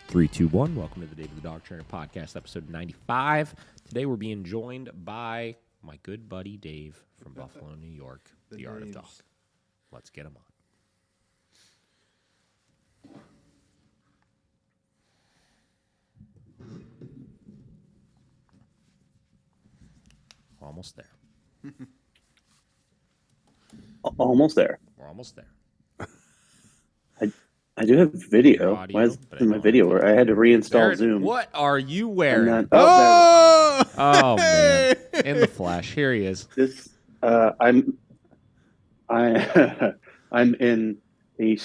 3, 2, 1. Welcome to the David the Dog Trainer Podcast, episode 95. Today we're being joined by my good buddy Dave from Buffalo, New York, the Art of Dog. Let's get him on. Almost there. Almost there. We're almost there. I do have video. Audio, why is my video where I had to reinstall Zoom? What are you wearing? Then, Oh man! In the flesh, here he is. This I'm in a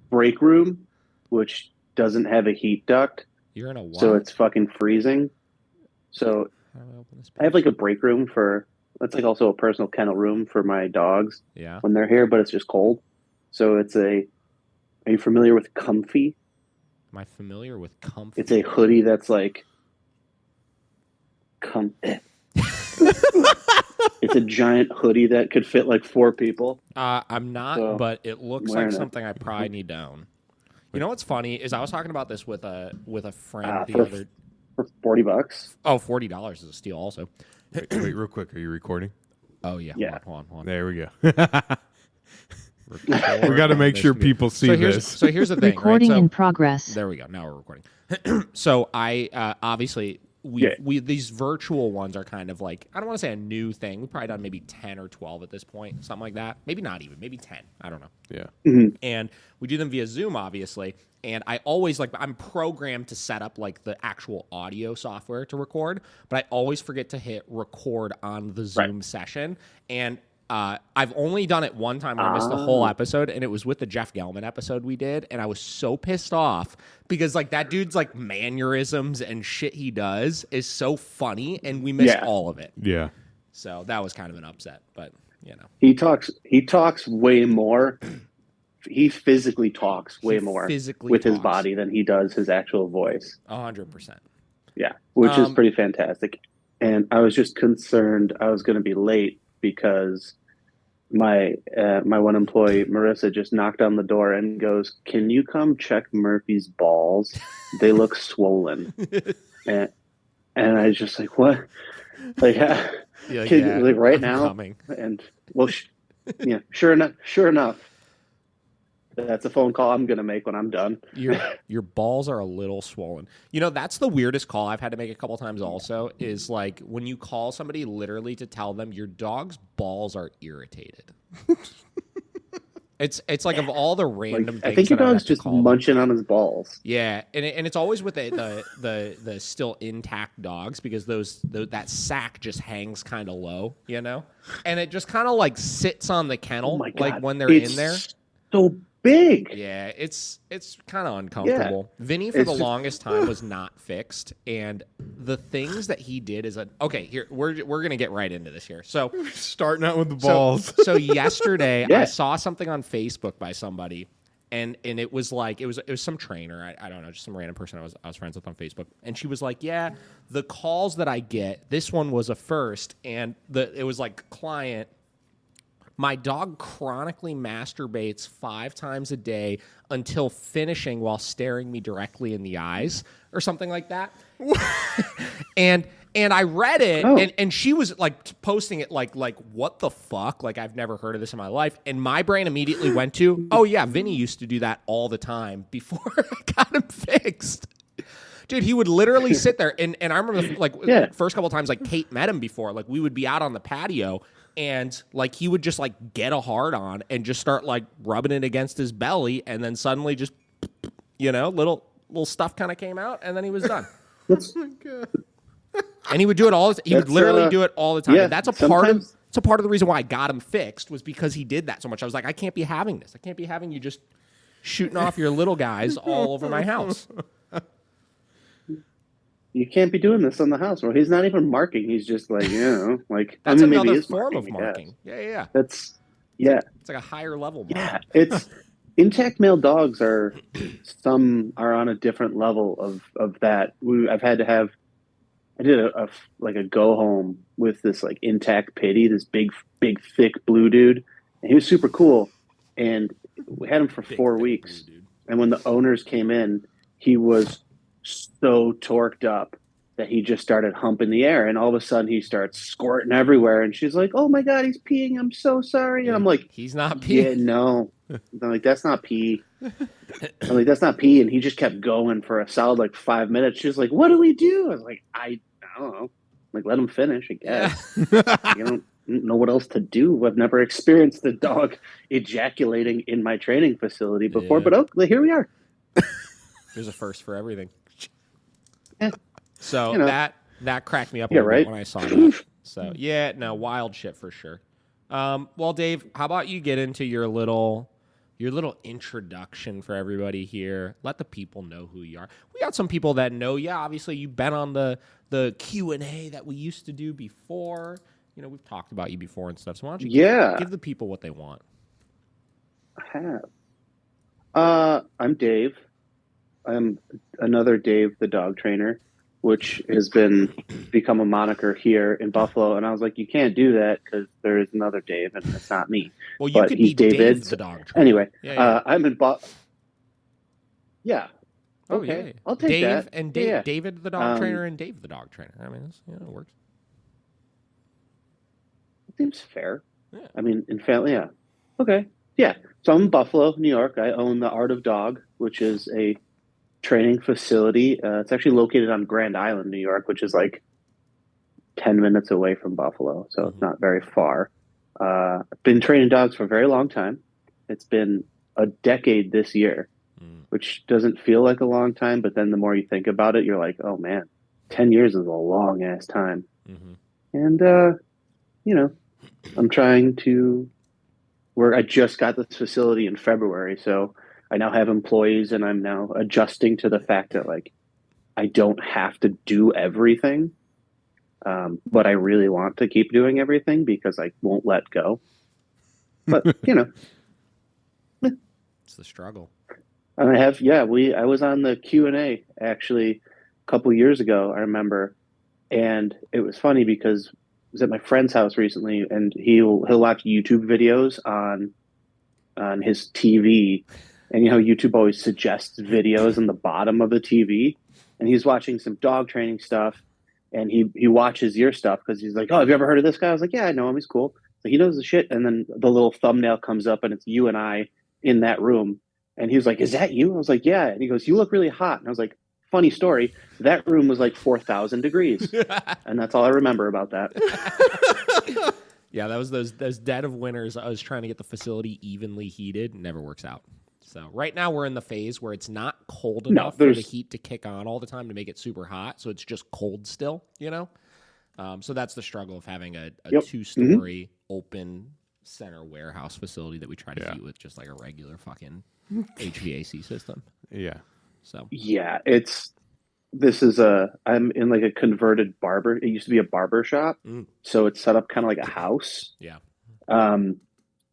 break room which doesn't have a heat duct. You're in a what? So it's fucking freezing. So How do I open this I have like a break room that's like also a personal kennel room for my dogs. Yeah. When they're here, but it's just cold. So are you familiar with Comfy? Am I familiar with Comfy? It's a hoodie that's like it's a giant hoodie that could fit like 4 people. I'm not, but it looks like something I probably need to own. You know what's funny is I was talking about this with a friend for $40. Oh, $40 is a steal also. Wait, real quick. Are you recording? Oh yeah. Yeah. Hold on. There we go. We got to make sure people see this. So here's the thing. Recording right? in progress. There we go. Now we're recording. So I obviously we these virtual ones are kind of like, I don't want to say a new thing. We've probably done maybe 10 or 12 at this point, something like that. Maybe not even, maybe 10. I don't know. Yeah. Mm-hmm. And we do them via Zoom, obviously. And I always I'm programmed to set up like the actual audio software to record, but I always forget to hit record on the Zoom session. And I've only done it one time where I missed the whole episode, and it was with the Jeff Gelman episode we did, and I was so pissed off because like that dude's like mannerisms and shit he does is so funny, and we missed all of it. Yeah. So that was kind of an upset, but you know. He talks way more. He physically talks way more with his body than he does his actual voice. 100%. Yeah, which is pretty fantastic. And I was just concerned I was going to be late because my one employee, Marissa, just knocked on the door and goes, "Can you come check Murphy's balls? They look swollen." and I was just like, "What?" Like, like right now? Coming. And well, sure enough. That's a phone call I'm going to make when I'm done. Your balls are a little swollen. You know, that's the weirdest call I've had to make a couple times also is like when you call somebody literally to tell them your dog's balls are irritated. It's like of all the random things. I think your dog's just munching on his balls. Yeah, and it's always with the still intact dogs because that sack just hangs kind of low, you know? And it just kind of like sits on the kennel like when they're in there. So big. Yeah, it's kind of uncomfortable. Yeah. Vinny for the longest time was not fixed, and the things that he did is here we're gonna get right into this here. So starting out with the balls. So yesterday I saw something on Facebook by somebody, and it was like it was some trainer. I don't know, just some random person I was friends with on Facebook, and she was like, "Yeah, the calls that I get, this one was a first, and it was like client." My dog chronically masturbates 5 times a day until finishing while staring me directly in the eyes or something like that. and I read it and she was like posting it like what the fuck? Like I've never heard of this in my life. And my brain immediately went to, oh yeah, Vinny used to do that all the time before I got him fixed. Dude, he would literally sit there and I remember first couple of times like Kate met him before, like we would be out on the patio and like he would just like get a hard on and just start like rubbing it against his belly, and then suddenly just little stuff kind of came out, and then he was done. Oh my God. And he would do it he would literally do it all the time. Yeah, and that's a part of the reason why I got him fixed was because he did that so much. I was like, I can't be having this. I can't be having you just shooting off your little guys all over my house. You can't be doing this on the house. Well, he's not even marking. He's just like, like that's another maybe form of marking. Yeah. It's like a higher level marking. Yeah, it's intact male dogs some are on a different level of that. I did a go home with this like intact pitty, this big thick blue dude, and he was super cool. And we had him for 4 weeks. And when the owners came in, he was so torqued up that he just started humping the air, and all of a sudden he starts squirting everywhere. And she's like, "Oh my God, he's peeing! I'm so sorry." And I'm like, "He's not peeing." Yeah, no. I'm like, "That's not pee." I'm like, "That's not pee." And he just kept going for a solid like 5 minutes. She's like, "What do we do?" I was like, I don't know. Like, let him finish, I guess. You don't know what else to do. I've never experienced the dog ejaculating in my training facility before, but here we are. There's a first for everything. Yeah. So that cracked me up a little bit when I saw that. So wild shit for sure. Well, Dave, how about you get into your little introduction for everybody here? Let the people know who you are. We got some people that know you. Obviously, you've been on the Q&A that we used to do before. We've talked about you before and stuff. So why don't you give the people what they want? I have. I'm Dave. I'm another Dave the dog trainer, which has become a moniker here in Buffalo. And I was like, you can't do that because there is another Dave, and it's not me. Well, you could be Dave the dog trainer. Anyway, I'm in Buffalo. Yeah. Okay. Yeah. I'll take Dave that. And David the dog trainer and Dave the dog trainer. I mean, it works. It seems fair. Yeah. I mean, in family, yeah. Okay. Yeah. So I'm in Buffalo, New York. I own the Art of Dog, which is a training facility. It's actually located on Grand Island, New York, which is like 10 minutes away from Buffalo. So it's not very far. I've been training dogs for a very long time. It's been a decade this year, which doesn't feel like a long time. But then the more you think about it, you're like, oh man, 10 years is a long ass time. And, I'm trying to I just got this facility in February. So I now have employees, and I'm now adjusting to the fact that like I don't have to do everything, but I really want to keep doing everything because I won't let go. But it's the struggle. And I was on the Q&A actually a couple years ago, I remember, and it was funny because I was at my friend's house recently, and he'll watch YouTube videos on his TV. And YouTube always suggests videos in the bottom of the TV. And he's watching some dog training stuff, and he watches your stuff because he's like, "Oh, have you ever heard of this guy?" I was like, "Yeah, I know him. He's cool." So he knows the shit. And then the little thumbnail comes up, and it's you and I in that room. And he was like, "Is that you?" I was like, "Yeah." And he goes, "You look really hot." And I was like, "Funny story. That room was like 4,000 degrees." And that's all I remember about that. Yeah, that was those dead of winters. I was trying to get the facility evenly heated. Never works out. So right now we're in the phase where it's not cold enough for the heat to kick on all the time to make it super hot. So it's just cold still, So that's the struggle of having a 2-story open center warehouse facility that we try to heat with just like a regular fucking HVAC system. Yeah. So yeah, I'm in like a converted barber. It used to be a barber shop. So it's set up kind of like a house. Yeah.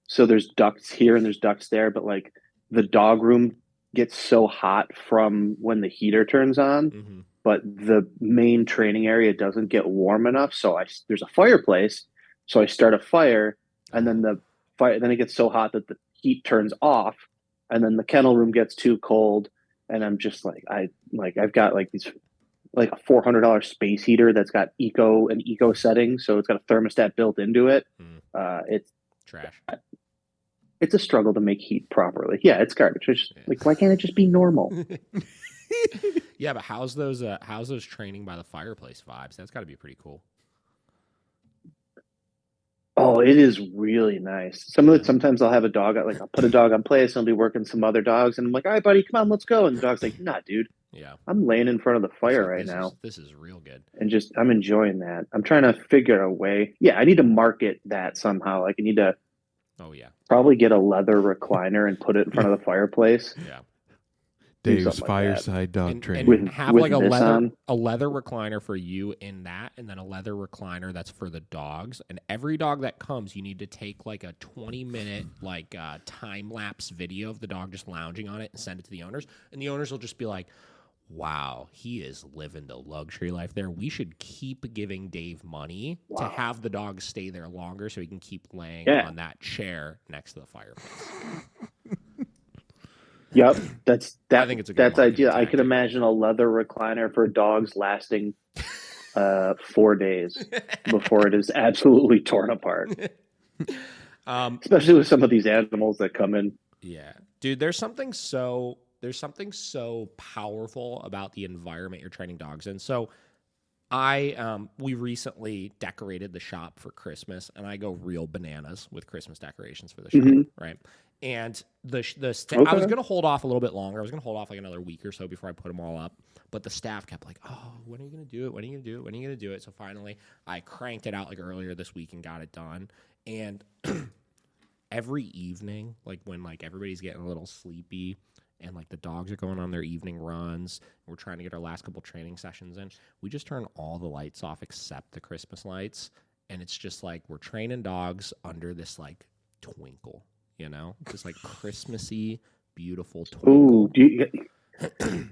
So there's ducts here and there's ducts there, but like the dog room gets so hot from when the heater turns on, but the main training area doesn't get warm enough. So there's a fireplace. So I start a fire, and then then it gets so hot that the heat turns off, and then the kennel room gets too cold. And I'm just like, I've got like these, like a $400 space heater that's got eco settings. So it's got a thermostat built into it. It's trash. It's a struggle to make heat properly. Yeah, it's garbage. It's just, like, why can't it just be normal? Yeah, but how's those training by the fireplace vibes? That's got to be pretty cool. Oh, it is really nice. Sometimes I'll have a dog. I'll put a dog on place, and I'll be working some other dogs, and I'm like, "All right, buddy, come on, let's go." And the dog's like, "Nah, dude. Yeah, I'm laying in front of the fire right now. This is real good." And I'm enjoying that. I'm trying to figure a way. Yeah, I need to market that somehow. Like, I need to. Oh yeah. Probably get a leather recliner and put it in front of the fireplace. Yeah. Dave's Fireside Dog Training. And have like a leather recliner for you in that, and then a leather recliner that's for the dogs. And every dog that comes, you need to take like a 20-minute time lapse video of the dog just lounging on it and send it to the owners. And the owners will just be like, "Wow, he is living the luxury life there. We should keep giving Dave money to have the dog stay there longer so he can keep laying on that chair next to the fireplace." Yep, I think it's a good that's ideal. tactic. I can imagine a leather recliner for dogs lasting 4 days before it is absolutely torn apart. Especially with some of these animals that come in. Yeah, dude, there's something so powerful about the environment you're training dogs in. So we recently decorated the shop for Christmas, and I go real bananas with Christmas decorations for the shop, right? And I was gonna hold off a little bit longer. I was gonna hold off like another week or so before I put them all up. But the staff kept like, "Oh, when are you gonna do it? When are you gonna do it? When are you gonna do it?" So finally, I cranked it out like earlier this week and got it done. And every evening, like when like everybody's getting a little sleepy and like the dogs are going on their evening runs, we're trying to get our last couple training sessions in, we just turn all the lights off except the Christmas lights. And it's just like we're training dogs under this like twinkle, you know, this like Christmassy, beautiful twinkle. Ooh,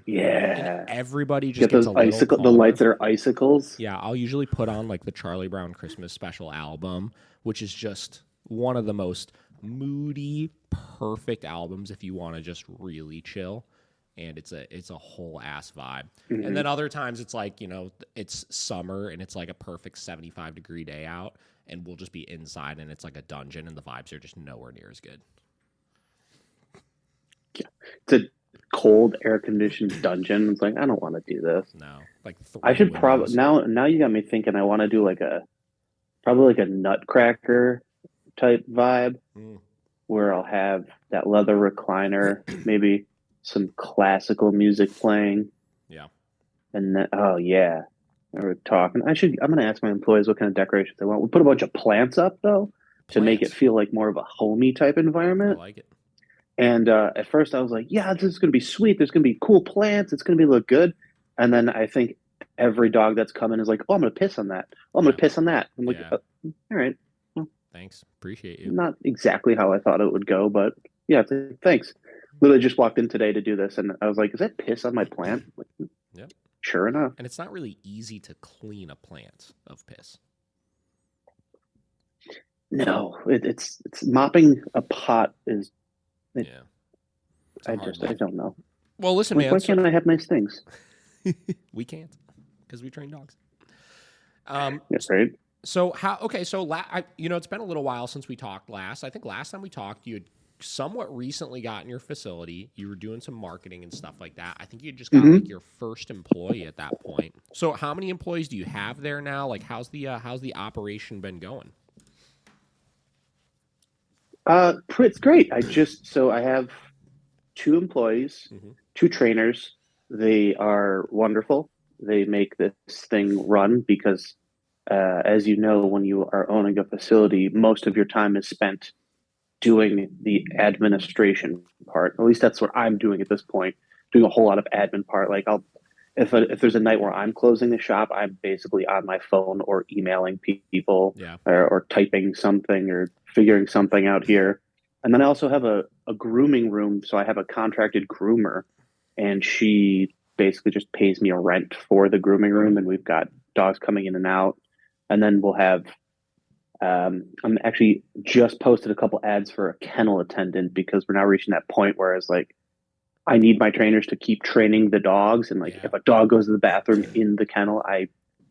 yeah. And everybody just get gets those a little calmer. The lights that are icicles. Yeah, I'll usually put on like the Charlie Brown Christmas Special album, which is just one of the most moody, perfect albums if you want to just really chill. And it's a whole ass vibe. And then other times it's like, you know, it's summer and it's like a perfect 75-degree day out, and we'll just be inside and it's like a dungeon and the vibes are just nowhere near as good. Yeah. It's a cold, air-conditioned dungeon. It's like, I don't want to do this. No, like I should probably now you got me thinking. I want to do probably like a Nutcracker type vibe, where I'll have that leather recliner, maybe some classical music playing. Yeah, and then we're talking. I'm gonna ask my employees what kind of decorations they want. We put a bunch of plants up though to make it feel like more of a homey type environment. I like it. And at first I was like, yeah, this is going to be sweet. There's going to be cool plants. It's going to look good. And then I think every dog that's coming is like, oh, I'm going to piss on that. Oh, I'm going to piss on that. I'm like, all right. Well, thanks. Appreciate you. Not exactly how I thought it would go, but yeah, thanks. Literally just walked in today to do this. And I was like, is that piss on my plant? Like, yeah. Sure enough. And it's not really easy to clean a plant of piss. No, it's mopping a pot is. I don't know. Well, listen, man. Why can't I have nice things? We can't because we train dogs. Yes, right. So it's been a little while since we talked last. I think last time we talked, you had somewhat recently gotten your facility. You were doing some marketing and stuff like that. I think you just got like your first employee at that point. So how many employees do you have there now? Like, how's the operation been going? It's great. I have 2 employees, 2 trainers. They are wonderful. They make this thing run because, as you know, when you are owning a facility, most of your time is spent doing the administration part. At least that's what I'm doing at this point, doing a whole lot of admin part. Like if there's a night where I'm closing the shop, I'm basically on my phone or emailing people or typing something or figuring something out here. And then I also have a grooming room. So I have a contracted groomer, and she basically just pays me a rent for the grooming room. And we've got dogs coming in and out. And then we'll have, I'm actually just posted a couple ads for a kennel attendant because we're now reaching that point where it's like, I need my trainers to keep training the dogs. And like, if a dog goes to the bathroom in the kennel, I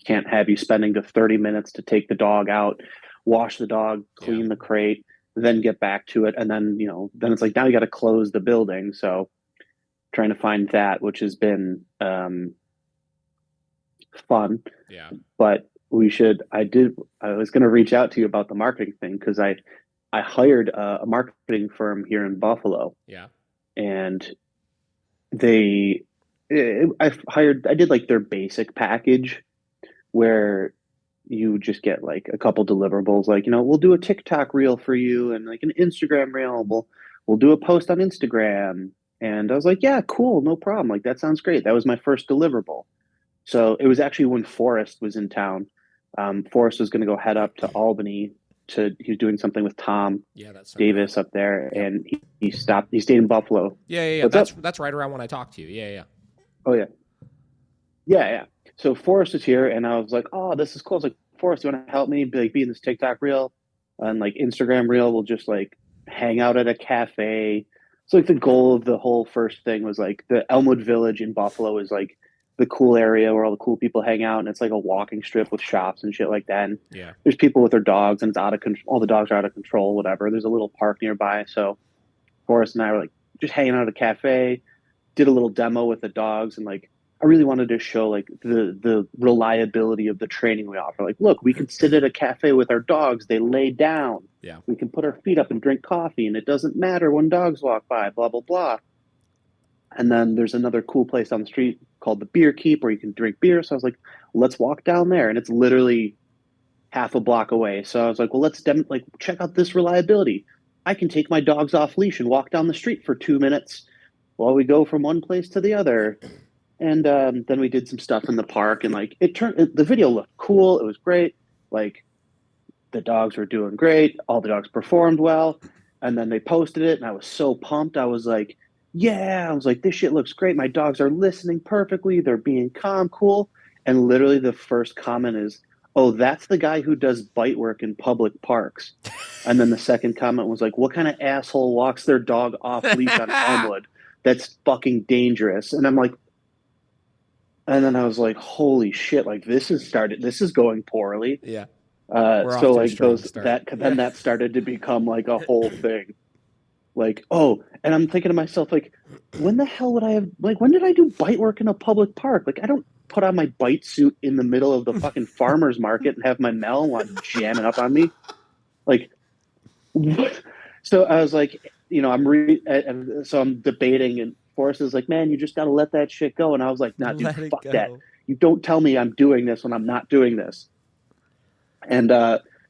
can't have you spending the 30 minutes to take the dog out, wash the dog, clean the crate, then get back to it. And then, then it's like, now you got to close the building. So trying to find that, which has been fun. Yeah. But I was going to reach out to you about the marketing thing because I hired a marketing firm here in Buffalo. Yeah. And I did like their basic package where you just get like a couple deliverables, like, we'll do a TikTok reel for you and like an Instagram reel. We'll do a post on Instagram. And I was like, yeah, cool. No problem. Like, that sounds great. That was my first deliverable. So it was actually when Forrest was in town. Forrest was going to go head up to Albany he was doing something with Tom Davis up there, and he stopped. He stayed in Buffalo. Yeah. That's right around when I talked to you. Yeah. Oh yeah. So Forrest is here, and I was like, oh, this is cool. I was like, Forrest, you want to help me be in this TikTok reel and like Instagram reel? We'll just like hang out at a cafe. So like the goal of the whole first thing was like the Elmwood Village in Buffalo is like the cool area where all the cool people hang out, and it's like a walking strip with shops and shit like that. And there's people with their dogs, and it's out of control. All the dogs are out of control, whatever. There's a little park nearby, so Forrest and I were like just hanging out at a cafe, did a little demo with the dogs, and like I really wanted to show like the reliability of the training we offer. Like, look, we can sit at a cafe with our dogs. They lay down. Yeah. We can put our feet up and drink coffee, and it doesn't matter when dogs walk by, blah, blah, blah. And then there's another cool place on the street called the Beer Keep where you can drink beer. So I was like, let's walk down there. And it's literally half a block away. So I was like, well, let's check out this reliability. I can take my dogs off leash and walk down the street for 2 minutes while we go from one place to the other. And then we did some stuff in the park, and like the video looked cool. It was great. Like the dogs were doing great. All the dogs performed well. And then they posted it, and I was so pumped. I was like, this shit looks great. My dogs are listening perfectly. They're being calm, cool. And literally the first comment is, oh, that's the guy who does bite work in public parks. And then the second comment was like, what kind of asshole walks their dog off leash on Elmwood? That's fucking dangerous. And I'm like, and then I was like, holy shit, like this is going poorly. Yeah. So like that started to become like a whole thing. Like, oh, and I'm thinking to myself, like, when the hell would I have, like, when did I do bite work in a public park? Like, I don't put on my bite suit in the middle of the fucking farmer's market and have my melon jamming up on me. Like, what? So I was like, so I'm debating, and Forrest is like, man, you just got to let that shit go. And I was like, nah, dude, fuck that. You don't tell me I'm doing this when I'm not doing this. And,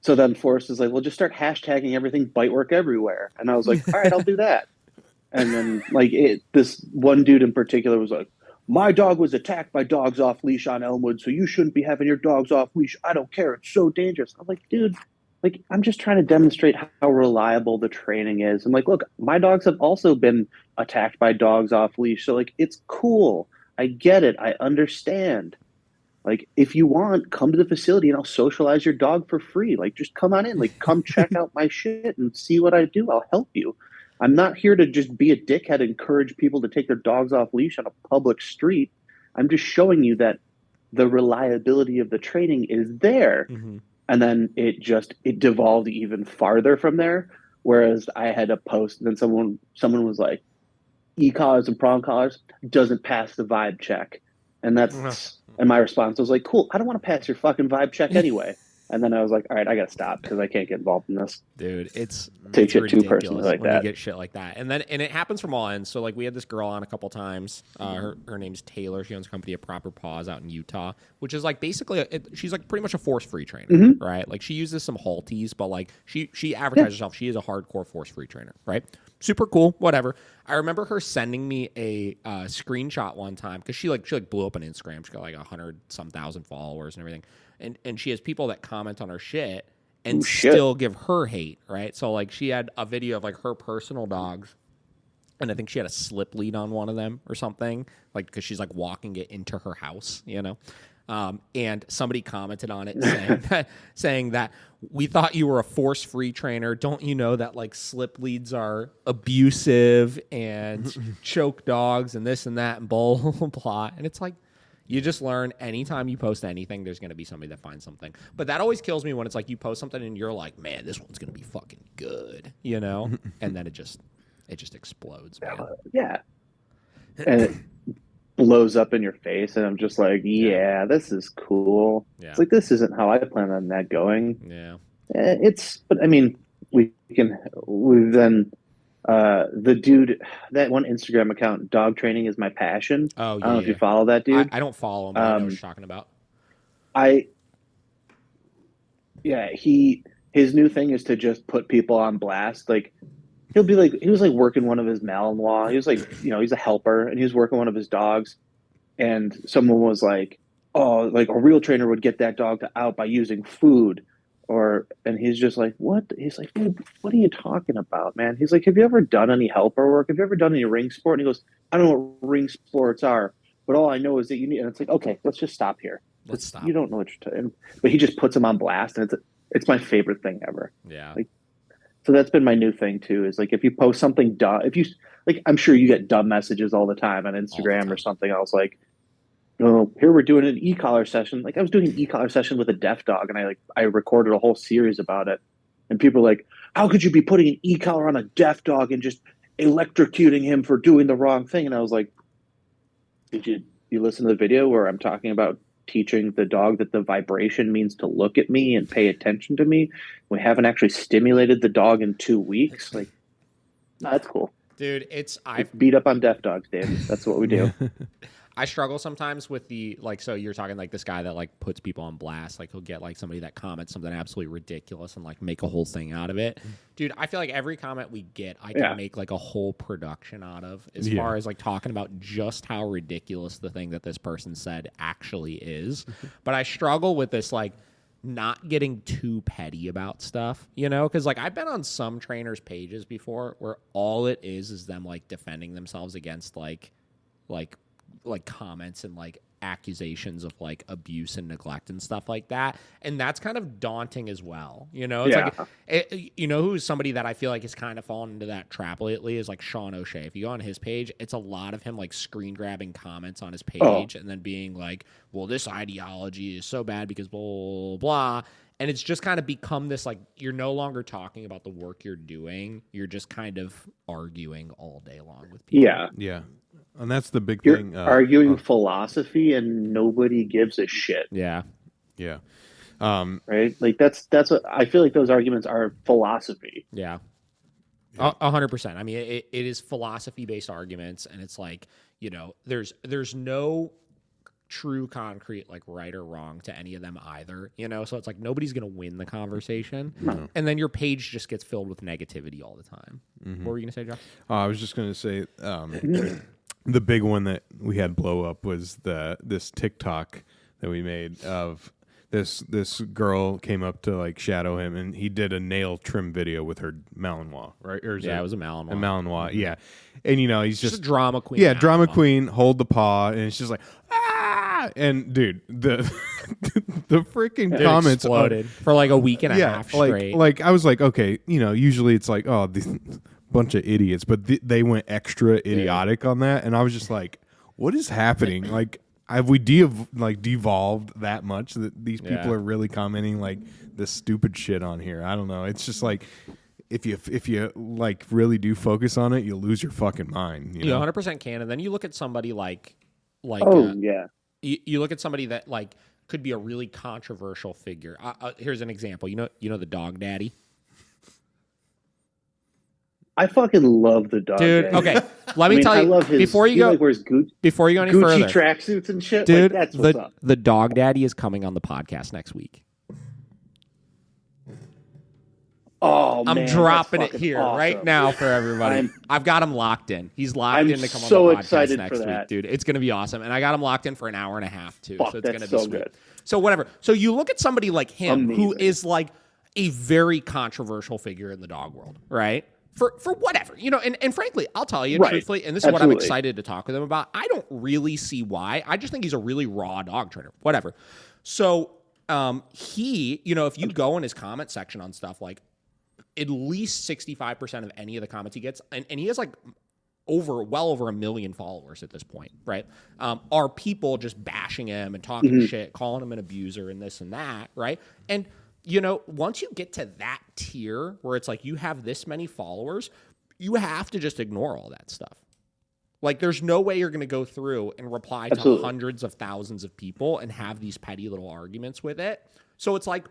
so then Forrest is like, well, just start hashtagging everything bite work everywhere. And I was like, all right, I'll do that. And then like this one dude in particular was like, my dog was attacked by dogs off leash on Elmwood, so you shouldn't be having your dogs off leash. I don't care. It's so dangerous. I'm like, dude, like, I'm just trying to demonstrate how reliable the training is. And like, look, my dogs have also been attacked by dogs off leash. So like, it's cool. I get it. I understand. Like, if you want, come to the facility and I'll socialize your dog for free. Like, just come on in. Like, come check out my shit and see what I do. I'll help you. I'm not here to just be a dickhead and encourage people to take their dogs off leash on a public street. I'm just showing you that the reliability of the training is there. Mm-hmm. And then it devolved even farther from there. Whereas I had a post and then someone was like, e-collars and prong collars doesn't pass the vibe check. And and my response was like, cool, I don't want to pass your fucking vibe check anyway. And then I was like, all right, I got to stop because I can't get involved in this. Dude, take shit too personally like when that. You get shit like that. And it happens from all ends. So like we had this girl on a couple times. Her name's Taylor. She owns a company, A Proper Paws, out in Utah, which is like basically she's like pretty much a force-free trainer, mm-hmm. right? Like she uses some Halties, but like she advertises herself. She is a hardcore force-free trainer, right? Super cool, whatever. I remember her sending me a screenshot one time because she blew up on Instagram. She got like 100,000 followers and everything. And she has people that comment on her shit and still give her hate, right? So like she had a video of like her personal dogs, and I think she had a slip lead on one of them or something, like because she's like walking it into her house, you know. And somebody commented on it saying that we thought you were a force-free trainer. Don't you know that like slip leads are abusive and choke dogs and this and that and blah, blah, blah. And it's like, you just learn anytime you post anything, there's going to be somebody that finds something. But that always kills me when it's like you post something and you're like, man, this one's going to be fucking good, you know? And then it just explodes, man. Yeah. And it blows up in your face, and I'm just like, yeah, this is cool. Yeah. It's like, this isn't how I plan on that going. Yeah. But I mean, we've then... the dude, that one Instagram account, Dog Training is My Passion. Oh, yeah. I don't know if you follow that dude. I don't follow him, but I know what you're talking about. His new thing is to just put people on blast. Like, he was like working one of his Malinois. He was like, he's a helper, and he was working one of his dogs. And someone was like, oh, like a real trainer would get that dog out by using food. And he's just like, what? He's like, dude, what are you talking about, man? He's like, have you ever done any helper work? Have you ever done any ring sport? And he goes, I don't know what ring sports are, but all I know is that you need, and it's like, okay, let's just stop here. Let's stop. You don't know what you're talking. But he just puts him on blast, and it's my favorite thing ever. Yeah. Like, So that's been my new thing too, is like if you post something dumb, if you like, I'm sure you get dumb messages all the time on Instagram or something else, like, oh, here we're doing an e-collar session. Like I was doing an e-collar session with a deaf dog, and I recorded a whole series about it. And people are like, how could you be putting an e-collar on a deaf dog and just electrocuting him for doing the wrong thing? And I was like, did you listen to the video where I'm talking about teaching the dog that the vibration means to look at me and pay attention to me? We haven't actually stimulated the dog in 2 weeks. Like, no, that's cool. Dude, I beat up on deaf dogs, Dave. That's what we do. I struggle sometimes with the, like, so you're talking like this guy that like puts people on blast. Like he'll get like somebody that comments something absolutely ridiculous and like make a whole thing out of it. Dude, I feel like every comment we get, I can make like a whole production out of as far as like talking about just how ridiculous the thing that this person said actually is. But I struggle with this, like, not getting too petty about stuff, you know? Because like I've been on some trainers' pages before where all it is them like defending themselves against like comments and like accusations of like abuse and neglect and stuff like that, and that's kind of daunting as well, you know? It's like, you know who's somebody that I feel like has kind of fallen into that trap lately is like Sean O'Shea. If you go on his page, it's a lot of him like screen grabbing comments on his page and then being like, well, this ideology is so bad because blah blah blah. And it's just kind of become this, like, you're no longer talking about the work you're doing. You're just kind of arguing all day long with people. Yeah. And that's the big You're thing. Arguing philosophy and nobody gives a shit. Yeah. Right? Like that's what I feel like those arguments are philosophy. Yeah. 100%. I mean, it is philosophy-based arguments, and it's like, you know, there's no true concrete like right or wrong to any of them either, you know? So it's like nobody's going to win the conversation. No. And then your page just gets filled with negativity all the time. Mm-hmm. What were you going to say, Josh? I was just going to say the big one that we had blow up was this TikTok that we made of this girl came up to like shadow him, and he did a nail trim video with her Malinois, right? Or it was a Malinois. A Malinois, yeah. And you know, he's just a drama queen. Yeah, drama queen, hold the paw, and it's just like, ah! And dude, the freaking comments exploded for like a week and a half straight. Like I was like, okay, you know, usually it's like, oh, these bunch of idiots, but they went extra idiotic on that, and I was just like, what is happening? Like, have we devolved that much that these people are really commenting like this stupid shit on here? I don't know. It's just like if you like really do focus on it, you'll lose your fucking mind. You know? 100% can. And then you look at somebody like you look at somebody that like could be a really controversial figure. Here's an example. You know the dog daddy. I fucking love the dog. Dude, daddy. Okay. Let me tell you, I love his, before you go any further, tracksuits and shit. Dude, like, that's what's up. The dog daddy is coming on the podcast next week. Oh, I'm dropping it here right now for everybody. I've got him locked in. He's locked in to come on the podcast next week, dude. It's going to be awesome. And I got him locked in for an hour and a half, too. So it's going to be sweet. Good. So whatever. So you look at somebody like him who is like a very controversial figure in the dog world, right? For whatever, you know, and frankly, I'll tell you truthfully, and this is what I'm excited to talk with him about. I don't really see why. I just think he's a really raw dog trainer, whatever. So he, you know, if you go in his comment section on stuff, like at least 65% of any of the comments he gets, and he has like well over 1 million followers at this point, right? Are people just bashing him and talking shit, calling him an abuser and this and that, right? And you know, once you get to that tier where it's like you have this many followers, you have to just ignore all that stuff. Like, there's no way you're going to go through and reply to hundreds of thousands of people and have these petty little arguments with it. So it's like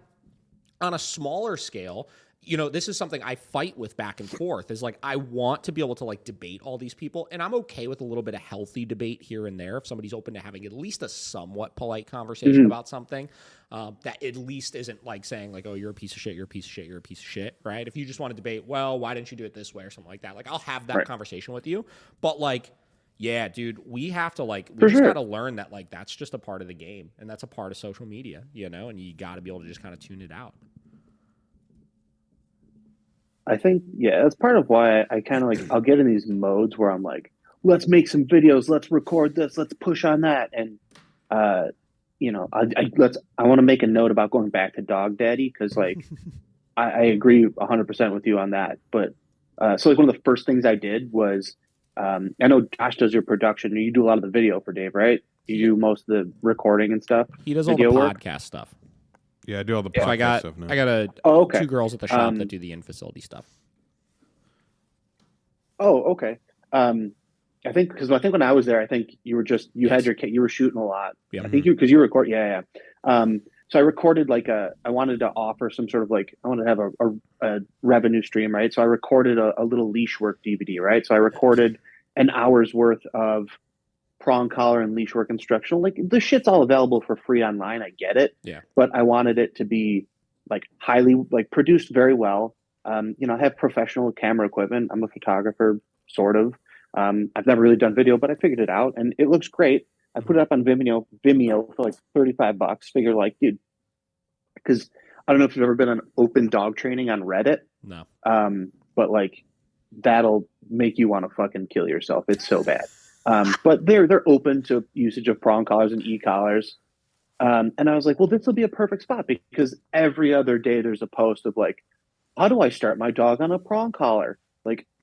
on a smaller scale, you know, this is something I fight with back and forth is like, I want to be able to like debate all these people, and I'm okay with a little bit of healthy debate here and there. If somebody's open to having at least a somewhat polite conversation about something that at least isn't like saying like, oh, you're a piece of shit, you're a piece of shit, you're a piece of shit. Right. If you just want to debate, well, why didn't you do it this way or something like that? Like, I'll have that conversation with you. But like, yeah, dude, we have to like, we just got to learn that like, that's just a part of the game, and that's a part of social media, you know, and you got to be able to just kind of tune it out. I think, that's part of why I kind of like, I'll get in these modes where I'm like, let's make some videos, let's record this, let's push on that. And, you know, I want to make a note about going back to Dog Daddy, because like, I agree 100% with you on that. But so like one of the first things I did was, I know Josh does your production. You do a lot of the video for Dave, right? You do most of the recording and stuff. He does all the podcast stuff. Yeah, I do all the podcast stuff now. I got two girls at the shop that do the in-facility stuff. Oh, okay. I think when I was there, I think you were just had you were shooting a lot. Yeah. I think because you record. Yeah. So I recorded I wanted to offer some sort of I wanted to have a revenue stream, right? So I recorded a little leash work DVD, right? So I recorded an hour's worth of prong collar and leash work instructional. Like the shit's all available for free online. I get it. Yeah. But I wanted it to be highly produced very well. I have professional camera equipment. I'm a photographer, sort of. I've never really done video, but I figured it out and it looks great. I put it up on Vimeo for $35. Figure dude, because I don't know if you've ever been on open dog training on Reddit. No. But that'll make you want to fucking kill yourself. It's so bad. But they're open to usage of prong collars and e-collars. And I was like, well, this will be a perfect spot because every other day there's a post of how do I start my dog on a prong collar?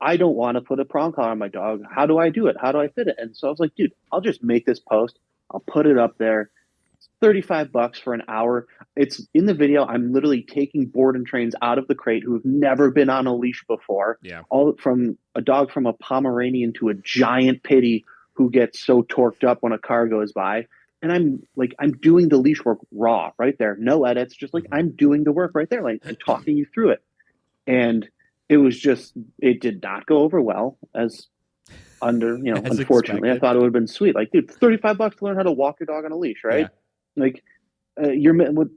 I don't want to put a prong collar on my dog. How do I do it? How do I fit it? And so I was like, dude, I'll just make this post. I'll put it up there. It's $35 for an hour. It's in the video. I'm literally taking board and trains out of the crate who have never been on a leash before. Yeah. All from a dog from a Pomeranian to a giant pitty who gets so torqued up when a car goes by. And I'm doing the leash work raw right there. No edits. Just I'm doing the work right there, and talking you through it. And it did not go over well as unfortunately expected. I thought it would have been sweet. Dude, $35 to learn how to walk your dog on a leash, right? Yeah.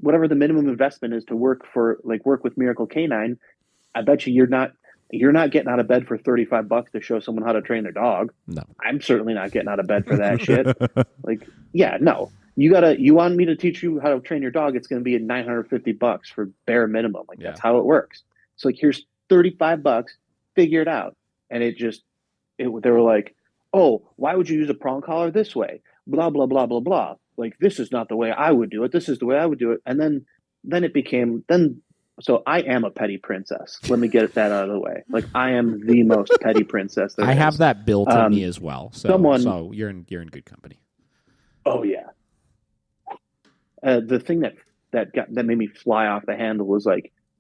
Whatever the minimum investment is to work with Miracle Canine, I bet you're not getting out of bed for $35 to show someone how to train their dog. No. I'm certainly not getting out of bed for that shit. No. You want me to teach you how to train your dog, it's going to be $950 for bare minimum. That's how it works. So here's $35, figure it out. And they were like, oh, why would you use a prong collar this way? Blah, blah, blah, blah, blah. This is not the way I would do it. This is the way I would do it. And then it became, so I am a petty princess. Let me get that out of the way. I am the most petty princess there I is. have that built in me as well. So you're in good company. Oh yeah. The thing that made me fly off the handle was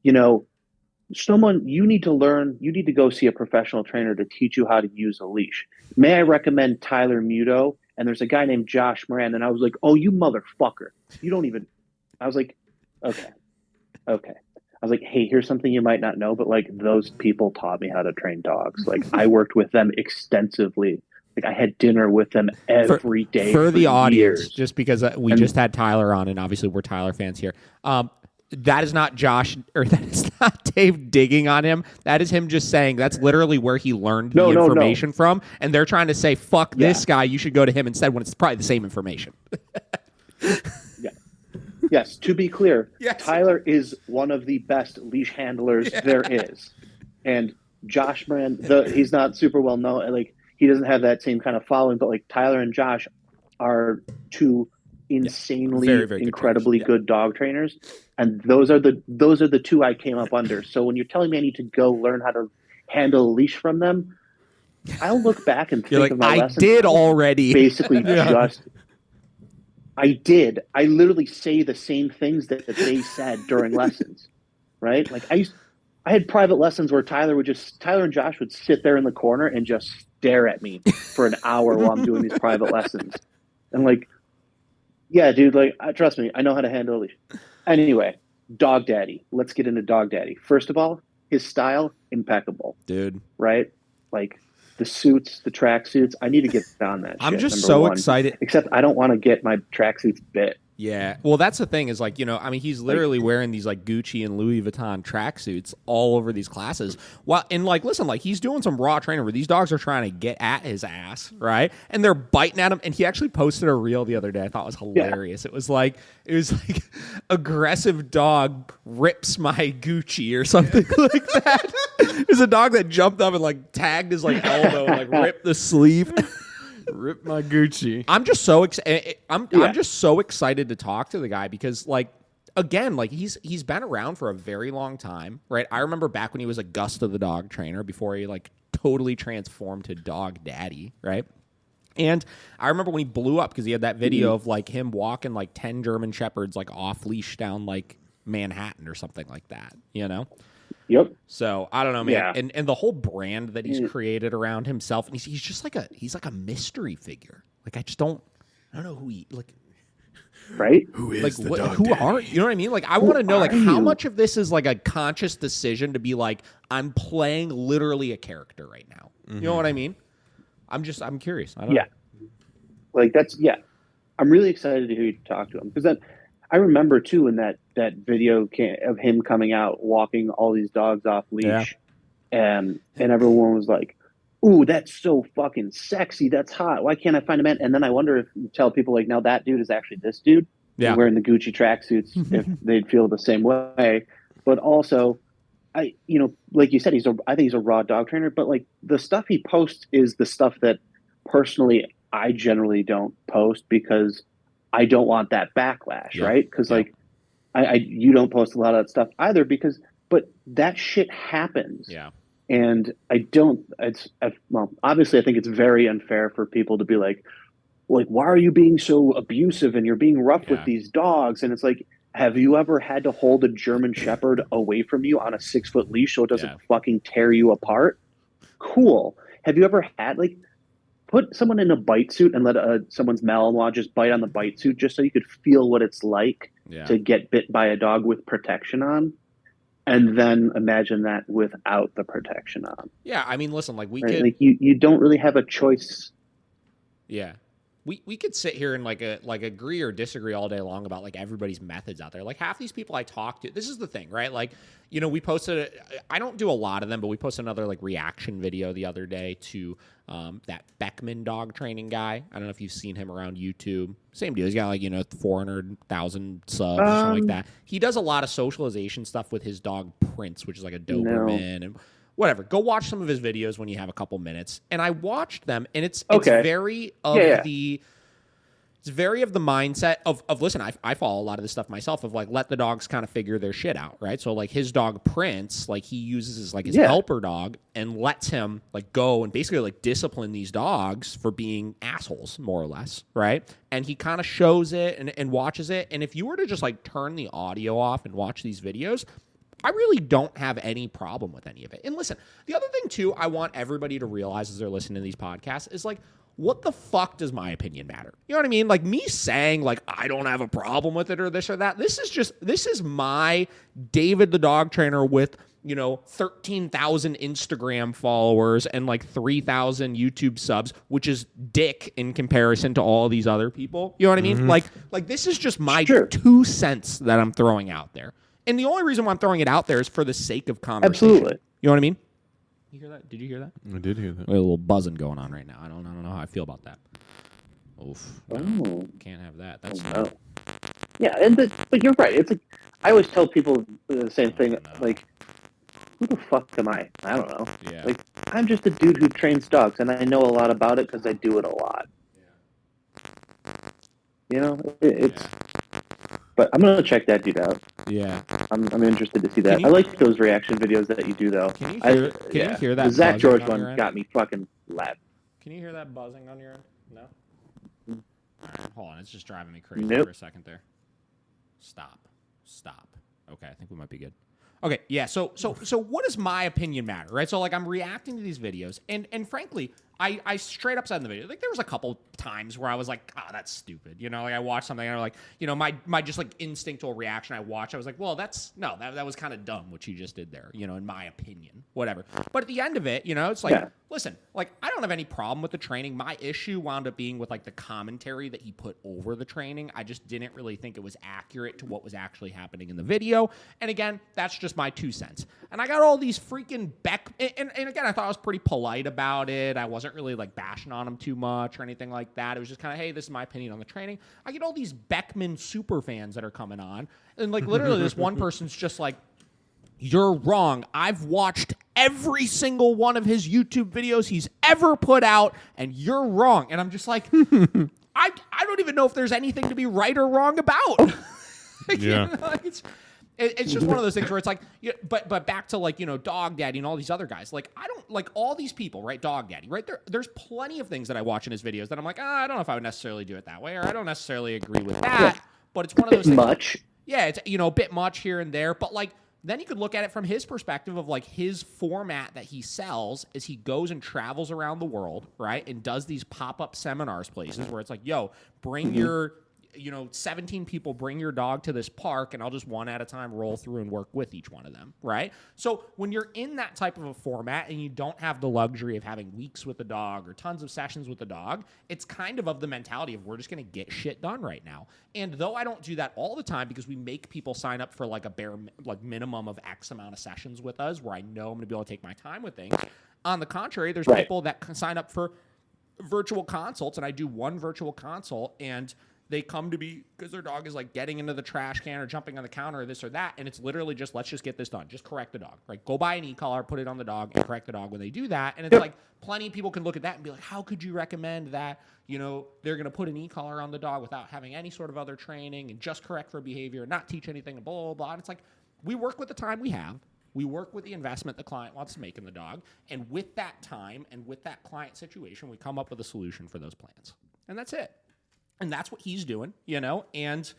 you need to go see a professional trainer to teach you how to use a leash. May I recommend Tyler Muto? And there's a guy named Josh Moran. And I was like, oh, you motherfucker. You don't even, I was like, okay. I was like, hey, here's something you might not know, but those people taught me how to train dogs. I worked with them extensively. I had dinner with them every day for the audience, years. Just because we just had Tyler on, and obviously we're Tyler fans here. That is not Josh, or that is not Dave digging on him. That is him just saying that's literally where he learned the information from, and they're trying to say, fuck this guy, you should go to him instead, when it's probably the same information. Yeah. Yes, to be clear, yes. Tyler is one of the best leash handlers there is. And Josh Moran, he's not super well known. He doesn't have that same kind of following, but Tyler and Josh are two insanely, very, very incredibly good dog trainers. And those are the two I came up under. So when you're telling me I need to go learn how to handle a leash from them, I'll look back and think of my lessons. I did already. Basically I did. I literally say the same things that they said during lessons, right? I had private lessons where Tyler and Josh would sit there in the corner and just stare at me for an hour while I'm doing these private lessons. And yeah, dude, trust me, I know how to handle a leash. Anyway, Dog Daddy. Let's get into Dog Daddy. First of all, his style, impeccable. Dude. Right? The suits, the track suits. I need to get on that shit. I'm just so excited. Except I don't want to get my track suits bit. Yeah. Well, that's the thing is he's literally wearing these Gucci and Louis Vuitton tracksuits all over these classes. Well, and listen, he's doing some raw training where these dogs are trying to get at his ass, right? And they're biting at him. And he actually posted a reel the other day I thought was hilarious. Yeah. It was aggressive dog rips my Gucci or something like that. There's a dog that jumped up and tagged his elbow and ripped the sleeve. Rip my Gucci. I'm just so excited. I'm just so excited to talk to the guy because again, like he's been around for a very long time, right? I remember back when he was Augusta the dog trainer before he like totally transformed to dog daddy, right? And I remember when he blew up because he had that video of like him walking like 10 German Shepherds like off leash down like Manhattan or something like that, you know? Yep. So I don't know, man. Yeah. And the whole brand that he's created around himself, and he's just like a mystery figure. Like I don't know who he like. Right? Who is Like the what, dog who daddy? are you know what I mean? Like I want to know like how you? much of this is like a conscious decision to be like I'm playing literally a character right now. You know what I mean? I'm curious. I don't know. Like I'm really excited to hear you talk to him because I remember too in that video of him coming out walking all these dogs off leash, and everyone was like, "Ooh, that's so fucking sexy. That's hot. Why can't I find a man?" And then I wonder if you tell people like, "Now that dude is actually this dude wearing the Gucci tracksuits," if they'd feel the same way. But also, like you said, I think he's a raw dog trainer. But like the stuff he posts is the stuff that personally I generally don't post because I don't want that backlash, right? Because like you don't post a lot of that stuff either but that shit happens. Yeah. And obviously I think it's very unfair for people to be like, why are you being so abusive and you're being rough with these dogs? And it's like, have you ever had to hold a German Shepherd away from you on a 6-foot leash so it doesn't fucking tear you apart? Cool. Have you ever had put someone in a bite suit and let someone's Malinois just bite on the bite suit just so you could feel what it's like to get bit by a dog with protection on? And then imagine that without the protection on. Yeah, I mean, listen, like we right? could, like you don't really have a choice. Yeah, we could sit here and like agree or disagree all day long about like everybody's methods out there. Like half these people I talk to, this is the thing, right? Like, you know, we posted. I don't do a lot of them, but we posted another like reaction video the other day to that Beckman dog training guy. I don't know if you've seen him around YouTube. Same deal. He's got like 400,000 subs or something like that. He does a lot of socialization stuff with his dog Prince, which is like a Doberman and whatever. Go watch some of his videos when you have a couple minutes. And I watched them, and it's very of the. It's very of the mindset of listen, I follow a lot of this stuff myself of like let the dogs kind of figure their shit out, right? So like his dog Prince, like he uses his helper dog and lets him like go and basically like discipline these dogs for being assholes, more or less, right? And he kind of shows it and watches it. And if you were to just like turn the audio off and watch these videos, I really don't have any problem with any of it. And listen, the other thing too, I want everybody to realize as they're listening to these podcasts is like, what the fuck does my opinion matter? You know what I mean? Like me saying like, I don't have a problem with it or this or that. This is my David the dog trainer with, 13,000 Instagram followers and like 3,000 YouTube subs, which is dick in comparison to all these other people. You know what I mean? Like this is just my 2 cents that I'm throwing out there. And the only reason why I'm throwing it out there is for the sake of conversation. Absolutely. You know what I mean? You hear that? Did you hear that? I did hear that. We have a little buzzing going on right now. I don't know how I feel about that. Oof. No, can't have that. That's yeah, but you're right. It's like I always tell people the same thing. Like, who the fuck am I? I don't know. Yeah. Like, I'm just a dude who trains dogs, and I know a lot about it because I do it a lot. Yeah. It's. But I'm gonna check that dude out. Yeah, I'm interested to see that. I like those reaction videos that you do, though. Can you hear that? The Zach George one got me fucking laughing. Can you hear that buzzing on your end? No. All right, hold on. It's just driving me crazy for a second there. Stop. Okay, I think we might be good. Okay, yeah. So what does my opinion matter, right? So like I'm reacting to these videos, and frankly, I straight up said in the video, like there was a couple times where I was like, that's stupid. Like I watched something and I'm like, my just like instinctual reaction I was like, well, that was kind of dumb what you just did there, in my opinion, whatever. But at the end of it, it's like, listen, like I don't have any problem with the training. My issue wound up being with like the commentary that he put over the training. I just didn't really think it was accurate to what was actually happening in the video. And again, that's just my 2 cents. And I got all these freaking and again, I thought I was pretty polite about it. I wasn't really like bashing on him too much or anything like that. It was just kind of, hey, this is my opinion on the training. I get all these Beckman super fans that are coming on, and like literally this one person's just like, you're wrong. I've watched every single one of his YouTube videos he's ever put out, and you're wrong. And I'm just like, I don't even know if there's anything to be right or wrong about. Yeah. It's just one of those things where it's like, but back to like, Dog Daddy and all these other guys. Like, I don't like all these people, right? Dog Daddy, right? There's plenty of things that I watch in his videos that I'm like, I don't know if I would necessarily do it that way, or I don't necessarily agree with that. Yeah. But it's one of those things. Much. Yeah, it's a bit much here and there, but like then you could look at it from his perspective of like his format that he sells is he goes and travels around the world, right? And does these pop-up seminars places where it's like, yo, bring your 17 people, bring your dog to this park, and I'll just one at a time roll through and work with each one of them, right? So when you're in that type of a format and you don't have the luxury of having weeks with the dog or tons of sessions with the dog, it's kind of the mentality of we're just going to get shit done right now. And though I don't do that all the time because we make people sign up for like a bare minimum of X amount of sessions with us where I know I'm going to be able to take my time with things, on the contrary, there's people that can sign up for virtual consults, and I do one virtual consult, and they come to me because their dog is like getting into the trash can or jumping on the counter or this or that. And it's literally just, let's just get this done. Just correct the dog, right? Go buy an e-collar, put it on the dog, and correct the dog when they do that. And it's like plenty of people can look at that and be like, how could you recommend that, they're going to put an e-collar on the dog without having any sort of other training and just correct for behavior and not teach anything and blah, blah, blah. And it's like, we work with the time we have. We work with the investment the client wants to make in the dog. And with that time and with that client situation, we come up with a solution for those plans. And that's it. And that's what he's doing, and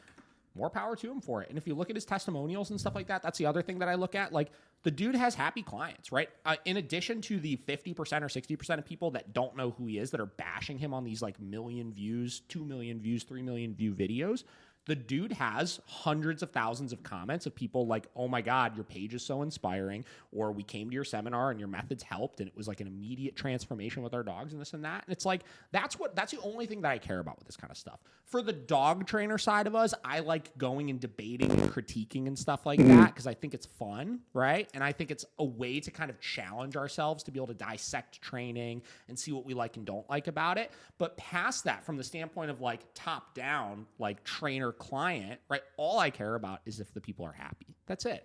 more power to him for it. And if you look at his testimonials and stuff like that, that's the other thing that I look at. Like, the dude has happy clients, right? In addition to the 50% or 60% of people that don't know who he is, that are bashing him on these like million views, 2 million views, 3 million view videos, the dude has hundreds of thousands of comments of people like, oh my God, your page is so inspiring, or we came to your seminar and your methods helped, and it was like an immediate transformation with our dogs and this and that. And it's like, that's the only thing that I care about with this kind of stuff. For the dog trainer side of us, I like going and debating and critiquing and stuff like that because I think it's fun, right? And I think it's a way to kind of challenge ourselves to be able to dissect training and see what we like and don't like about it. But past that, from the standpoint of like top down, like trainer client, right? All I care about is if the people are happy. That's it.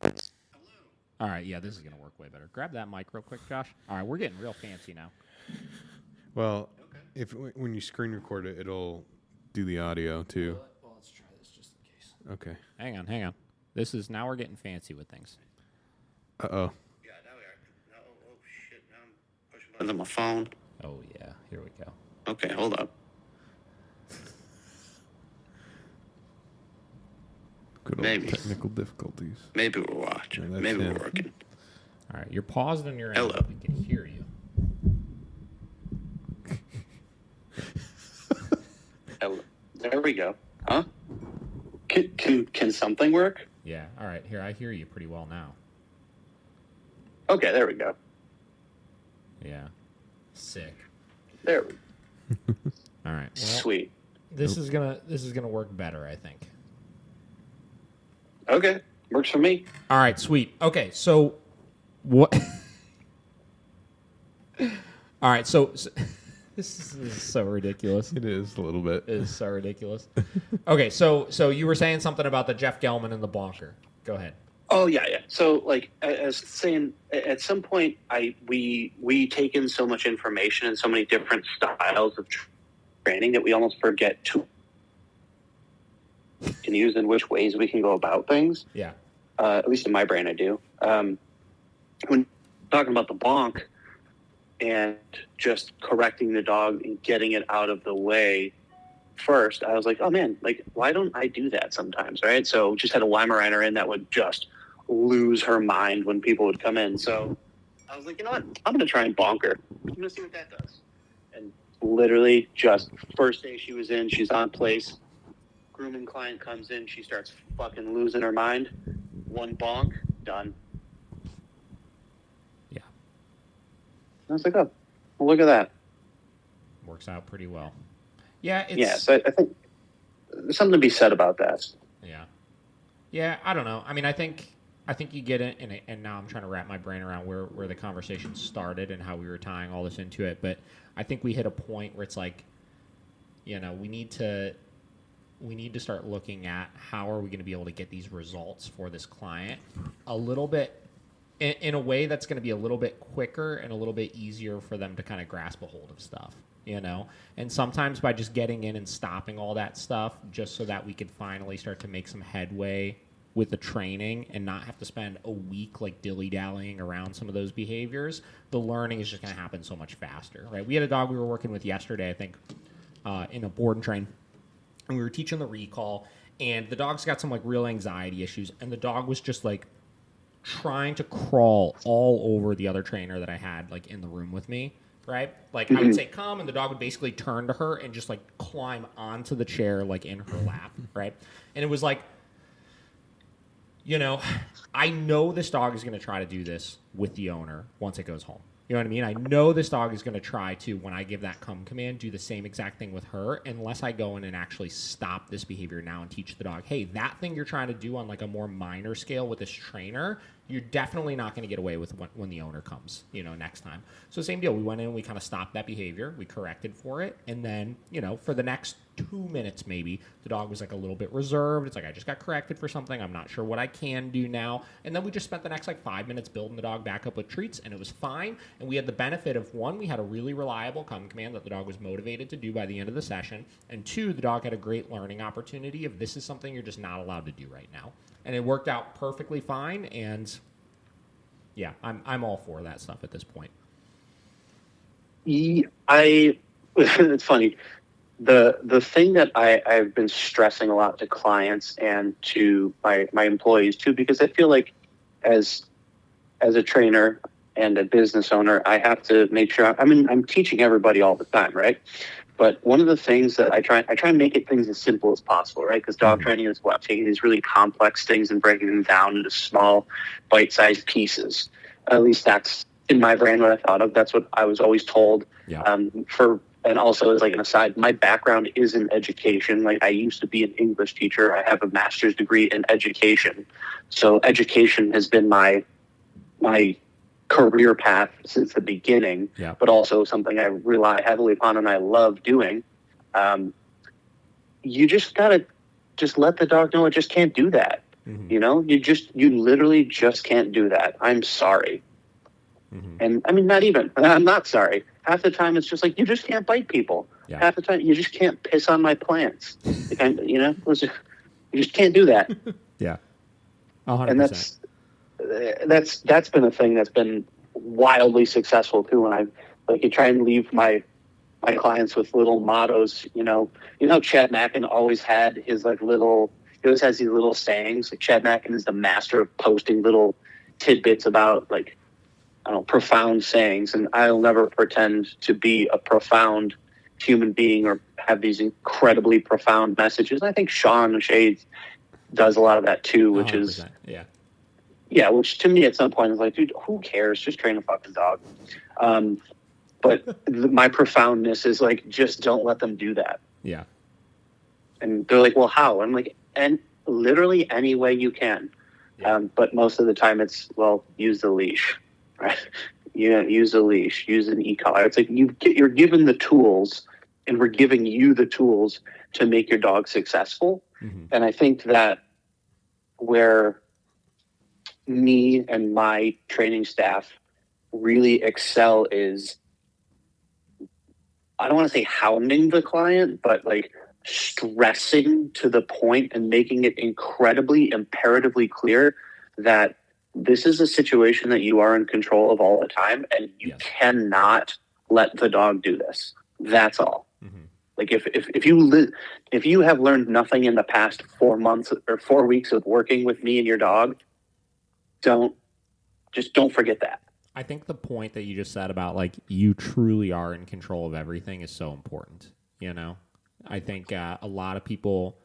Hello. All right, yeah, this is going to work way better. Grab that mic real quick, Josh. All right, we're getting real fancy now. Well, when you screen record it, it'll do the audio too. Well, let's try this just in case. Okay. Hang on. Now we're getting fancy with things. Uh-oh. Yeah, now we are. No, oh, shit, now I'm pushing buttons on my phone. Oh, yeah, here we go. Okay, hold up. Good old Maybe. technical difficulties. Maybe we're watching. Yeah, Maybe him. we're working. All right, you're paused on your end. Hello. We can hear you. Hello. There we go. Huh? Can something work? Yeah, all right, here, I hear you pretty well now. Okay, there we go. Yeah. Sick. There we go. All right. Well, Sweet. This is gonna work better, I think. Okay, works for me. All right, sweet. Okay, so what? All right, so this is so ridiculous. It is a little bit. It is so ridiculous. Okay, so you were saying something about the Jeff Gellman and the bonker. Go ahead. Oh yeah. So like as saying, at some point, we take in so much information and so many different styles of training that we almost forget to can use in which ways we can go about things. Yeah. At least in my brain, I do. When talking about the bonk and just correcting the dog and getting it out of the way first, I was like, oh man, like, why don't I do that sometimes, right? So just had a Weimaraner in that would just lose her mind when people would come in. So I was like, you know what? I'm going to try and bonk her. I'm going to see what that does. And literally just first day she was in, she's on place. Grooming client comes in, she starts fucking losing her mind. One bonk, done. Yeah. I was like, oh, well, look at that. Works out pretty well. Yeah. So I think there's something to be said about that. Yeah. Yeah, I don't know. I mean, I think you get it, and now I'm trying to wrap my brain around where the conversation started and how we were tying all this into it. But I think we hit a point where it's like, we need to start looking at how are we going to be able to get these results for this client a little bit in a way that's going to be a little bit quicker and a little bit easier for them to kind of grasp a hold of stuff, you know? And sometimes by just getting in and stopping all that stuff, just so that we could finally start to make some headway with the training and not have to spend a week like dilly-dallying around some of those behaviors, the learning is just going to happen so much faster, right? We had a dog we were working with yesterday, I think, in a board and train, and we were teaching the recall, and the dog's got some like real anxiety issues, and the dog was just like trying to crawl all over the other trainer that I had like in the room with me, right? Like I would say come, and the dog would basically turn to her and just like climb onto the chair like in her lap, right? And it was like, you know, I know this dog is going to try to do this with the owner once it goes home. You know what I mean? I know this dog is going to try to, when I give that come command, do the same exact thing with her, unless I go in and actually stop this behavior now and teach the dog, hey, that thing you're trying to do on like a more minor scale with this trainer, you're definitely not going to get away with when the owner comes, you know, next time. So same deal. We went in, we kind of stopped that behavior. We corrected for it. And then, you know, for the next 2 minutes maybe, the dog was like a little bit reserved. It's like, I just got corrected for something. I'm not sure what I can do now. And then we just spent the next like 5 minutes building the dog back up with treats, and it was fine. And we had the benefit of, one, we had a really reliable come command that the dog was motivated to do by the end of the session. And two, the dog had a great learning opportunity of this is something you're just not allowed to do right now. And it worked out perfectly fine. And yeah, I'm all for that stuff at this point. It's funny. The thing that I've been stressing a lot to clients and to my employees too, because I feel like as a trainer and a business owner, I have to make sure, I'm teaching everybody all the time, right? But one of the things that I try and make it things as simple as possible, right? Because dog training is what, taking these really complex things and breaking them down into small, bite-sized pieces. At least that's in my brain what I thought of. That's what I was always told. Yeah. And also, as like an aside, my background is in education. Like I used to be an English teacher. I have a master's degree in education. So education has been my career path since the beginning, but also something I rely heavily upon and I love doing. You just gotta just let the dog know it just can't do that. Mm-hmm. You know, you literally just can't do that. I'm sorry. Mm-hmm. And I mean, I'm not sorry. Half the time it's just like, you just can't bite people. Yeah. Half the time you just can't piss on my plants. You know, you just can't do that. Yeah. 100%. And that's been a thing that's been wildly successful too. When you try and leave my clients with little mottos, you know, Chad Mackin always had his he always has these little sayings. Like Chad Mackin is the master of posting little tidbits about like, I don't know, profound sayings. And I'll never pretend to be a profound human being or have these incredibly profound messages. I think Sean O'Shea does a lot of that too, which 100%. Is yeah, which to me at some point is like, dude, who cares? Just train a fucking dog. But my profoundness is like, just don't let them do that. Yeah. And they're like, well, how? I'm like, and literally any way you can. Yeah. But most of the time it's, well, use the leash, right? Use a leash, use an e-collar. It's like you're given the tools, and we're giving you the tools to make your dog successful. Mm-hmm. And I think that where me and my training staff really excel is, I don't want to say hounding the client, but like stressing to the point and making it incredibly imperatively clear that this is a situation that you are in control of all the time, and you cannot let the dog do this. That's all. Mm-hmm. Like if you have learned nothing in the past 4 months or 4 weeks of working with me and your dog, don't forget that. I think the point that you just said about like you truly are in control of everything is so important. You know, I think a lot of people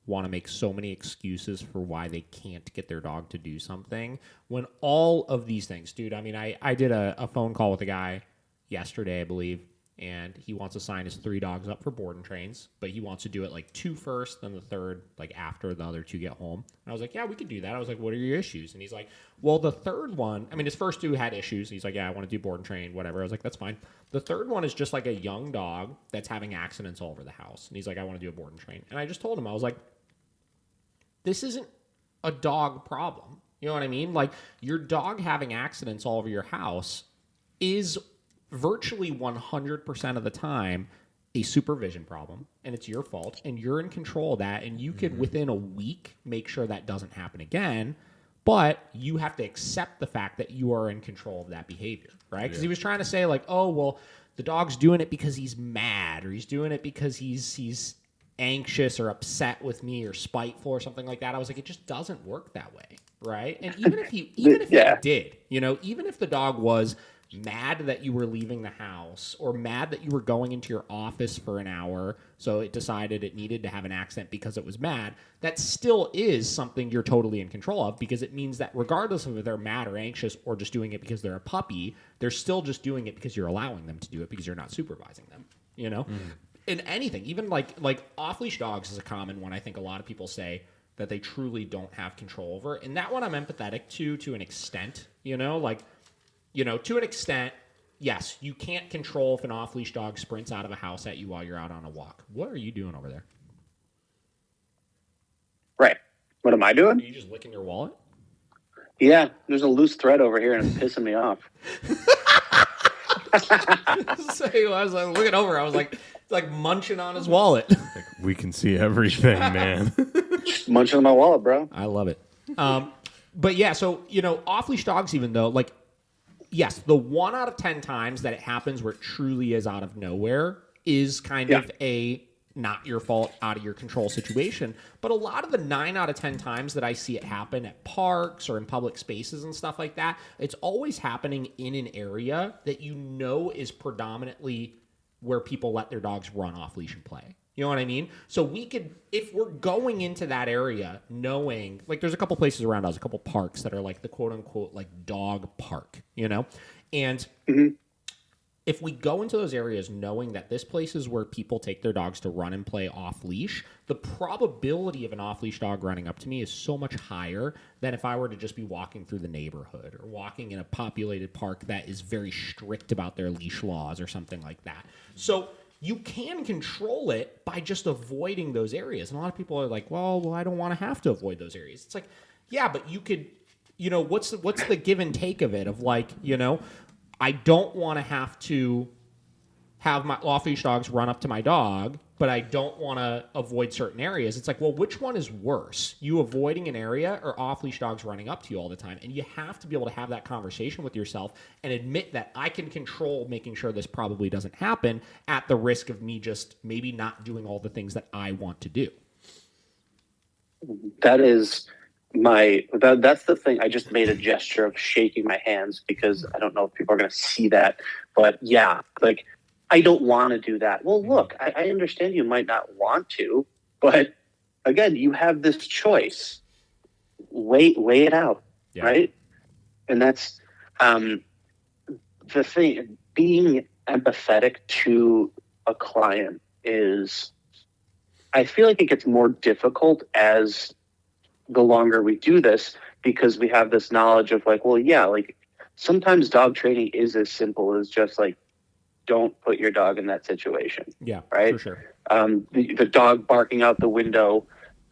want to make so many excuses for why they can't get their dog to do something when all of these things, dude. I mean, I did a phone call with a guy yesterday, I believe, and he wants to sign his 3 dogs up for board and trains, but he wants to do it like 2 first, then the third like after the other 2 get home. And I was like, yeah, we could do that. I was like, what are your issues? And he's like, well, the third one, I mean, his first 2 had issues. He's like, yeah, I want to do board and train, whatever. I was like, that's fine. The third one is just like a young dog that's having accidents all over the house. And he's like, I want to do a board and train. And I just told him, I was like, this isn't a dog problem. You know what I mean? Like your dog having accidents all over your house is virtually 100% of the time a supervision problem, and it's your fault, and you're in control of that, and you could, within a week, make sure that doesn't happen again, but you have to accept the fact that you are in control of that behavior, right? Because he was trying to say, like, oh, well, the dog's doing it because he's mad, or he's doing it because he's anxious or upset with me or spiteful or something like that. I was like, it just doesn't work that way, right? And even if he did, you know, even if the dog was mad that you were leaving the house or mad that you were going into your office for an hour, so it decided it needed to have an accent because it was mad, that still is something you're totally in control of, because it means that regardless of if they're mad or anxious or just doing it because they're a puppy, they're still just doing it because you're allowing them to do it because you're not supervising them, you know? In anything, even like off-leash dogs is a common one. I think a lot of people say that they truly don't have control over. And that one I'm empathetic to an extent, you know, like, you know, to an extent, yes, you can't control if an off-leash dog sprints out of a house at you while you're out on a walk. What are you doing over there? Right. What am I doing? Are you just licking your wallet? Yeah, there's a loose thread over here and it's pissing me off. So I was like looking over. I was like, it's like munching on his wallet. Like, we can see everything, man. Just munching on my wallet, bro. I love it. But yeah, so, you know, off-leash dogs, even though, like, yes, the 1 out of 10 times that it happens where it truly is out of nowhere is kind of a not your fault, out of your control situation. But a lot of the 9 out of 10 times that I see it happen at parks or in public spaces and stuff like that, it's always happening in an area that you know is predominantly where people let their dogs run off leash and play. You know what I mean? So we could, if we're going into that area knowing, like there's a couple places around us, a couple parks that are like the quote unquote like dog park, you know? And if we go into those areas knowing that this place is where people take their dogs to run and play off leash, the probability of an off leash dog running up to me is so much higher than if I were to just be walking through the neighborhood or walking in a populated park that is very strict about their leash laws or something like that. So you can control it by just avoiding those areas. And a lot of people are like, well, I don't want to have to avoid those areas. It's like, yeah, but you could, you know, what's the give and take of it? Of like, you know, I don't want to have to have my off-leash dogs run up to my dog, but I don't want to avoid certain areas. It's like, well, which one is worse? You avoiding an area or off-leash dogs running up to you all the time? And you have to be able to have that conversation with yourself and admit that I can control making sure this probably doesn't happen at the risk of me just maybe not doing all the things that I want to do. That is that's the thing. I just made a gesture of shaking my hands because I don't know if people are going to see that, but yeah, like I don't want to do that. Well, look, I understand you might not want to, but again, you have this choice. Weigh it out, right? And that's the thing. Being empathetic to a client is, I feel like it gets more difficult as the longer we do this, because we have this knowledge of like, well, yeah, like sometimes dog training is as simple as just like, don't put your dog in that situation. Yeah, right. For sure. The dog barking out the window.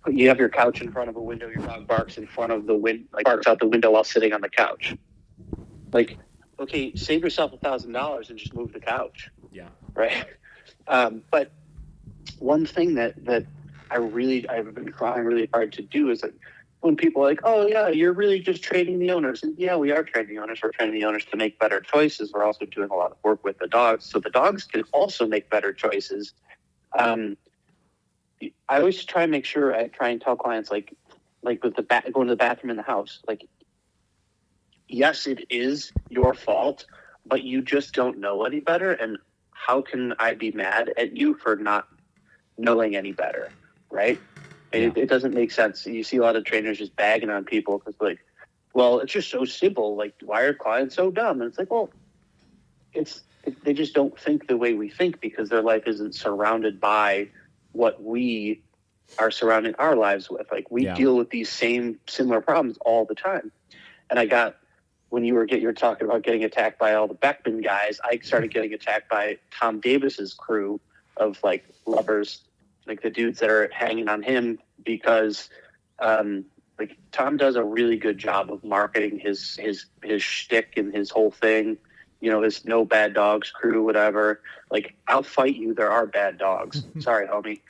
You have your couch in front of a window. Your dog barks in front of the window, like barks out the window while sitting on the couch. Like, okay, save yourself $1,000 and just move the couch. Yeah. Right. But one thing that I've been trying really hard to do is like when people are like, oh yeah, you're really just training the owners. And yeah, we are training the owners. We're training the owners to make better choices. We're also doing a lot of work with the dogs, so the dogs can also make better choices. I always try and make sure I try and tell clients like with going to the bathroom in the house, like, yes, it is your fault, but you just don't know any better. And how can I be mad at you for not knowing any better? Right? Yeah. It doesn't make sense. You see a lot of trainers just bagging on people because like, well, it's just so simple. Like, why are clients so dumb? And it's like, well, they just don't think the way we think because their life isn't surrounded by what we are surrounding our lives with. Like we deal with these similar problems all the time. And when you were talking about getting attacked by all the Beckman guys, I started getting attacked by Tom Davis's crew of like lovers, like the dudes that are hanging on him because like Tom does a really good job of marketing his shtick and his whole thing. his no bad dogs crew, whatever. Like, I'll fight you. There are bad dogs. Sorry, homie.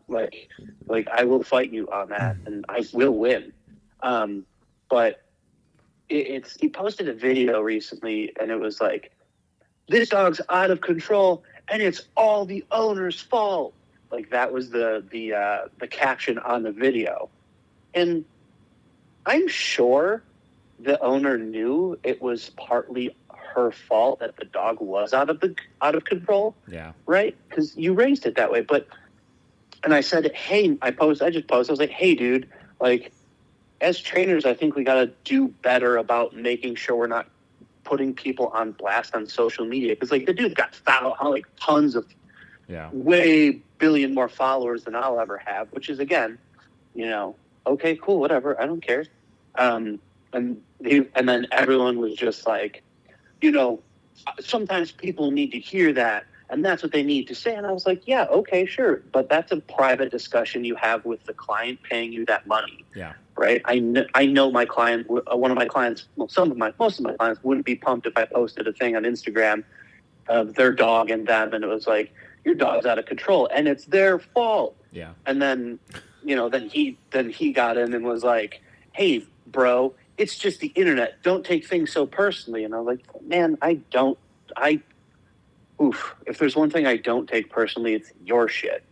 Like I will fight you on that, and I will win. But he posted a video recently, and it was like, this dog's out of control, and it's all the owner's fault. Like, that was the caption on the video. And I'm sure the owner knew it was partly her fault that the dog was out of control. Yeah. Right? Because you raised it that way. And I said, hey, I just posted, I was like, hey, dude, like, as trainers, I think we got to do better about making sure we're not putting people on blast on social media. Because, like, the dude got like tons of way billion more followers than I'll ever have, which is, again, okay, cool, whatever, I don't care. And then everyone was just like, sometimes people need to hear that, and that's what they need to say. And I was like, yeah, okay, sure, but that's a private discussion you have with the client paying you that money. Yeah. Right? I know my client, one of my clients, most of my clients wouldn't be pumped if I posted a thing on Instagram of their dog and them, and it was like, your dog's out of control, and it's their fault. Yeah. And then, then he got in and was like, hey, bro, it's just the internet. Don't take things so personally. And I was like, man, if there's one thing I don't take personally, it's your shit.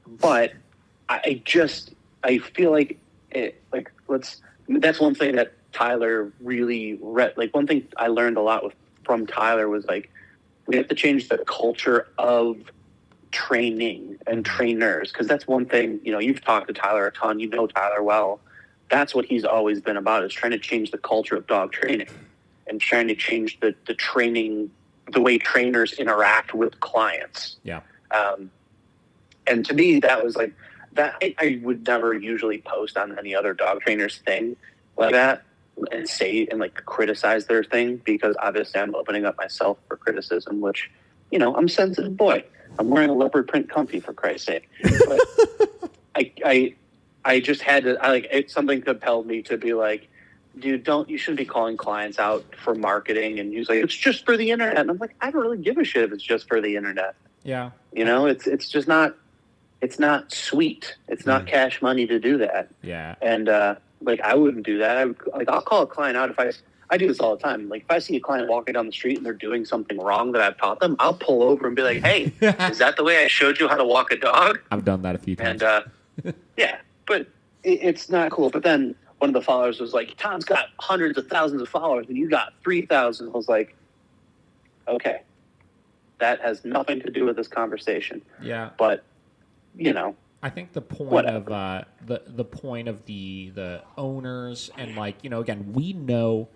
But I feel like that's one thing that Tyler really like, one thing I learned a lot from Tyler was, like, we have to change the culture of training and trainers. Because that's one thing, you've talked to Tyler a ton, Tyler well. That's what he's always been about, is trying to change the culture of dog training and trying to change the training, the way trainers interact with clients. Yeah. And to me, that was like that. I would never usually post on any other dog trainer's thing like that and say and like criticize their thing, because obviously I'm opening up myself for criticism, which, I'm a sensitive boy. I'm wearing a leopard print comfy, for Christ's sake. But I just had to, something compelled me to be like, dude, you shouldn't be calling clients out for marketing. And he's like, it's just for the internet. And I'm like, I don't really give a shit if it's just for the internet. Yeah. It's just not, it's not sweet. It's not cash money to do that. Yeah. And, I wouldn't do that. I'll call a client out if I do this all the time. Like, if I see a client walking down the street and they're doing something wrong that I've taught them, I'll pull over and be like, hey, is that the way I showed you how to walk a dog? I've done that a few times. And, yeah. But it's not cool. But then one of the followers was like, Tom's got hundreds of thousands of followers and you got 3,000. I was like, okay, that has nothing to do with this conversation. Yeah. But, I think the point whatever. of the point of the owners and, like, again, we know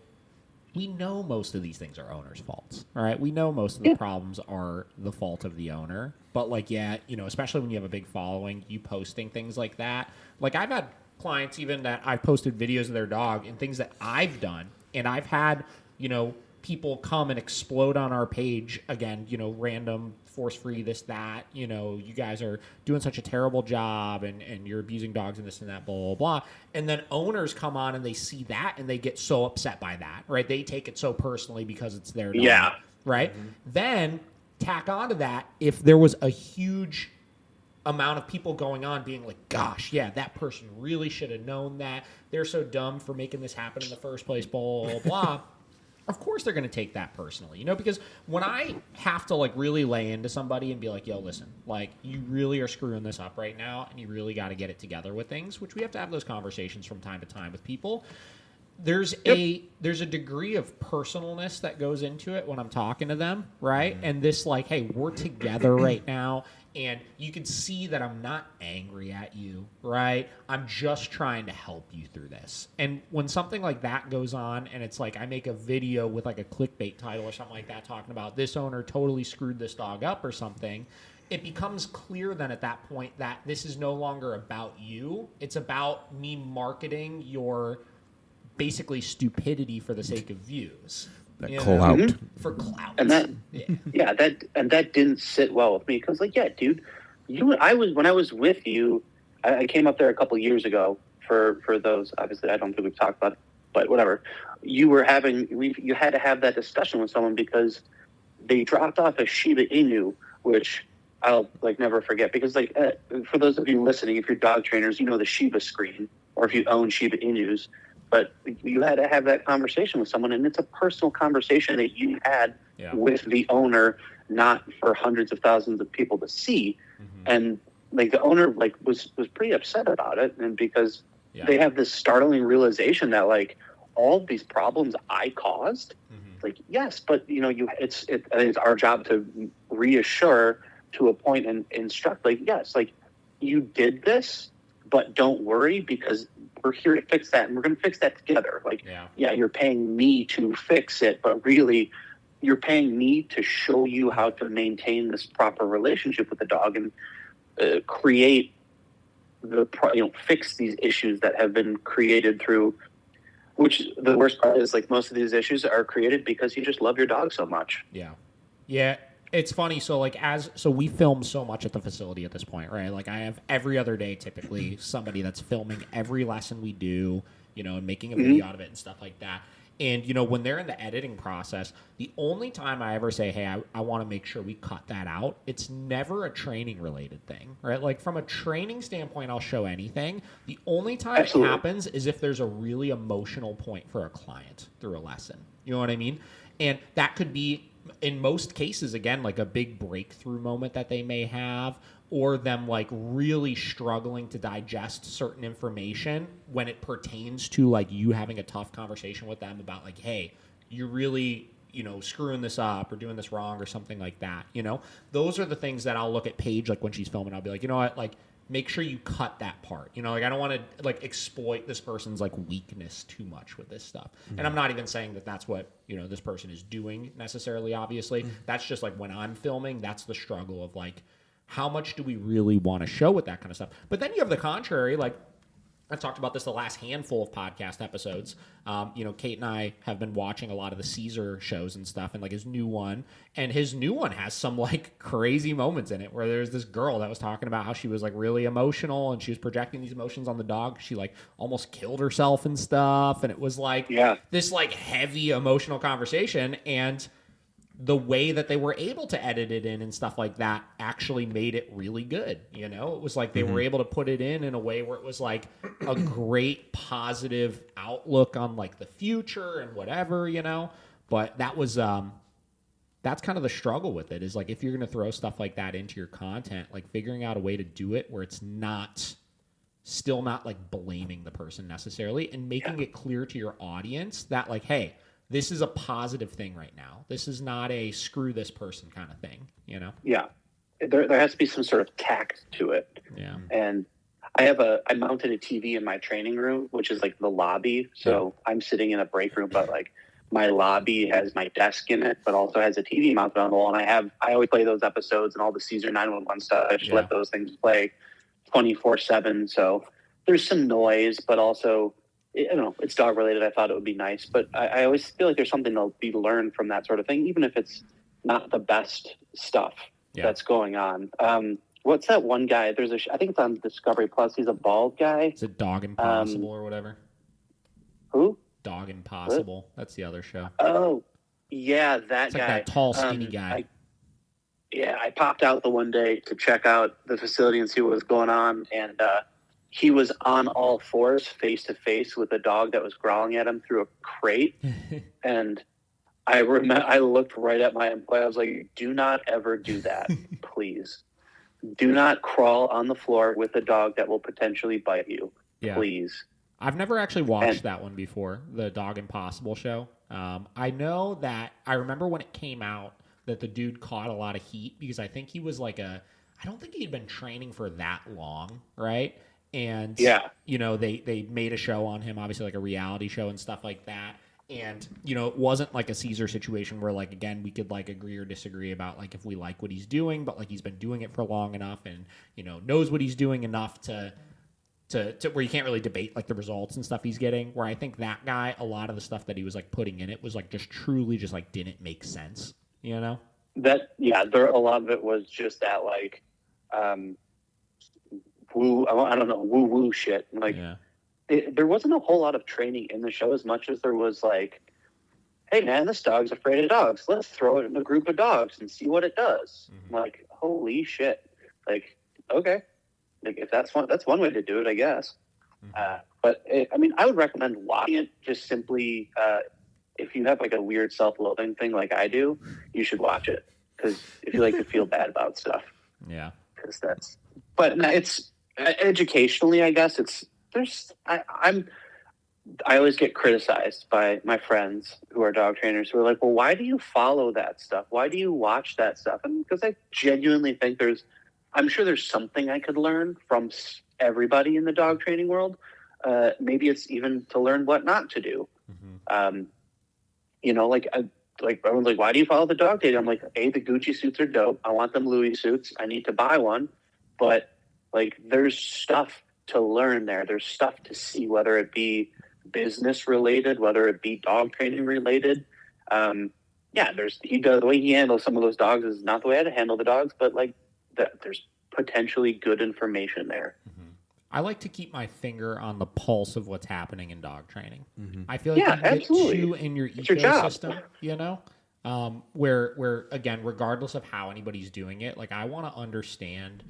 most of these things are owners' faults. All right, we know most of the problems are the fault of the owner. But, like, especially when you have a big following, you posting things like that. Like, I've had clients even that I've posted videos of their dog and things that I've done, and I've had people come and explode on our page again. Random, force-free, this, that. You guys are doing such a terrible job, and you're abusing dogs and this and that, blah, blah, blah. And then owners come on and they see that and they get so upset by that, right? They take it so personally because it's their dog, yeah, right? Mm-hmm. Then tack onto that, if there was a huge amount of people going on being like, gosh, yeah, that person really should have known that. They're so dumb for making this happen in the first place, blah, blah, blah. Of course they're going to take that personally, because when I have to, like, really lay into somebody and be like, yo, listen, like, you really are screwing this up right now and you really got to get it together with things, which we have to have those conversations from time to time with people. There's a degree of personalness that goes into it when I'm talking to them, right? And this, like, hey, we're together right now, and you can see that I'm not angry at you, right? I'm just trying to help you through this. And when something like that goes on, and it's like I make a video with, like, a clickbait title or something like that talking about this owner totally screwed this dog up or something, it becomes clear then at that point that this is no longer about you. It's about me marketing your basically stupidity for the sake of views. That clout. For clout. And that didn't sit well with me, because, like, yeah, dude, when I was with you, I came up there a couple years ago for those. Obviously, I don't think we've talked about but whatever. You had to have that discussion with someone because they dropped off a Shiba Inu, which I'll never forget, because for those of you listening, if you're dog trainers, you know the Shiba screen, or if you own Shiba Inus, but you had to have that conversation with someone, and it's a personal conversation that you had with the owner, not for hundreds of thousands of people to see. And the owner was pretty upset about it, and because they have this startling realization that all of these problems I caused. Yes, but it's our job to reassure to a point and instruct, yes, you did this, but don't worry, because we're here to fix that, and we're going to fix that together. You're paying me to fix it, but really you're paying me to show you how to maintain this proper relationship with the dog and create fix these issues that have been created through, which the worst part is most of these issues are created because you just love your dog so much. Yeah. It's funny. So so we film so much at the facility at this point, right? I have every other day, typically, somebody that's filming every lesson we do, and making a video out of it and stuff like that. And, when they're in the editing process, the only time I ever say, hey, I want to make sure we cut that out, it's never a training-related thing, right? From a training standpoint, I'll show anything. The only time it happens is if there's a really emotional point for a client through a lesson. You know what I mean? And that could be, in most cases, again, a big breakthrough moment that they may have, or them really struggling to digest certain information when it pertains to you having a tough conversation with them about hey, you're really screwing this up or doing this wrong or something like that. Those are the things that I'll look at Paige when she's filming. I'll be you know what, make sure you cut that part. I don't want to exploit this person's weakness too much with this stuff. And I'm not even saying that that's what this person is doing necessarily. Obviously, that's just when I'm filming, that's the struggle of how much do we really want to show with that kind of stuff? But then you have the contrary, I've talked about this the last handful of podcast episodes. Kate and I have been watching a lot of the Caesar shows and stuff, and his new one. And his new one has some crazy moments in it where there's this girl that was talking about how she was really emotional and she was projecting these emotions on the dog. She almost killed herself and stuff. And it was this heavy emotional conversation. And the way that they were able to edit it in and stuff like that actually made it really good. It was they were able to put it in a way where it was a great positive outlook on the future and whatever, but that was, that's kind of the struggle with it is if you're going to throw stuff like that into your content, figuring out a way to do it where it's still not blaming the person necessarily and making it clear to your audience that hey, this is a positive thing right now. This is not a screw this person kind of thing, Yeah. There has to be some sort of tact to it. Yeah. And I mounted a TV in my training room, which is the lobby. So I'm sitting in a break room, but my lobby has my desk in it, but also has a TV mounted on the wall. And I always play those episodes and all the Caesar 911 stuff. I just let those things play 24/7. So there's some noise, but also, it's dog related. I thought it would be nice, but I always feel there's something to be learned from that sort of thing, even if it's not the best stuff that's going on. What's that one guy? I think it's on Discovery Plus. He's a bald guy. Is it Dog Impossible or whatever? Who? Dog Impossible. What? That's the other show. Oh, yeah, that it's guy. That tall, skinny guy. I popped out the one day to check out the facility and see what was going on, and he was on all fours, face to face with a dog that was growling at him through a crate. And I looked right at my employee. I was like, do not ever do that, please. Do not crawl on the floor with a dog that will potentially bite you, please. I've never actually watched that one before, the Dog Impossible show. I know that I remember when it came out that the dude caught a lot of heat because I think he was I don't think he'd been training for that long, right? And, they made a show on him, obviously a reality show and stuff like that. And, it wasn't a Caesar situation where, again, we could, agree or disagree about, if we like what he's doing, but, he's been doing it for long enough and, knows what he's doing enough to where you can't really debate, the results and stuff he's getting. Where I think that guy, a lot of the stuff that he was, putting in it was, just truly just, didn't make sense, That, a lot of it was just that, woo, I don't know, woo shit. there wasn't a whole lot of training in the show as much as there was like, hey man, this dog's afraid of dogs. Let's throw it in a group of dogs and see what it does. I'm like, holy shit. Like, okay. Like if that's one way to do it, I guess. But I would recommend watching it just simply, if you have like a weird self-loathing thing like I do, you should watch it. Because if you like to feel bad about stuff. Yeah. But it's educationally, I guess I always get criticized by my friends who are dog trainers who are like, well, why do you follow that stuff? Why do you watch that stuff? And because I genuinely think I'm sure there's something I could learn from everybody in the dog training world. Maybe it's even to learn what not to do. Everyone's like, why do you follow the dog data? I'm like, the Gucci suits are dope. I want them Louis suits. I need to buy one. But like, there's stuff to learn there. There's stuff to see, whether it be business related, whether it be dog training related. The way he handles some of those dogs is not the way I'd handle the dogs, but like there's potentially good information there. I like to keep my finger on the pulse of what's happening in dog training. I feel like you get too in your ecosystem, where again, regardless of how anybody's doing it, like I want to understand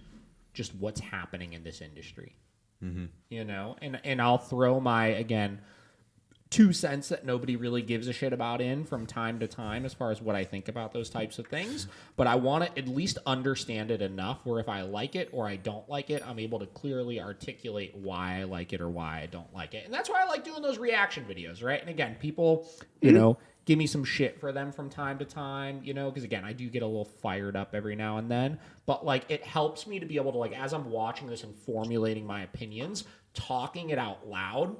just what's happening in this industry, and I'll throw my, again, 2 cents that nobody really gives a shit about in from time to time as far as what I think about those types of things. But I want to at least understand it enough where if I like it or I don't like it, I'm able to clearly articulate why I like it or why I don't like it. And that's why I like doing those reaction videos, right? And again, people, give me some shit for them from time to time, because again, I do get a little fired up every now and then. But like, it helps me to be able to, like, as I'm watching this and formulating my opinions, talking it out loud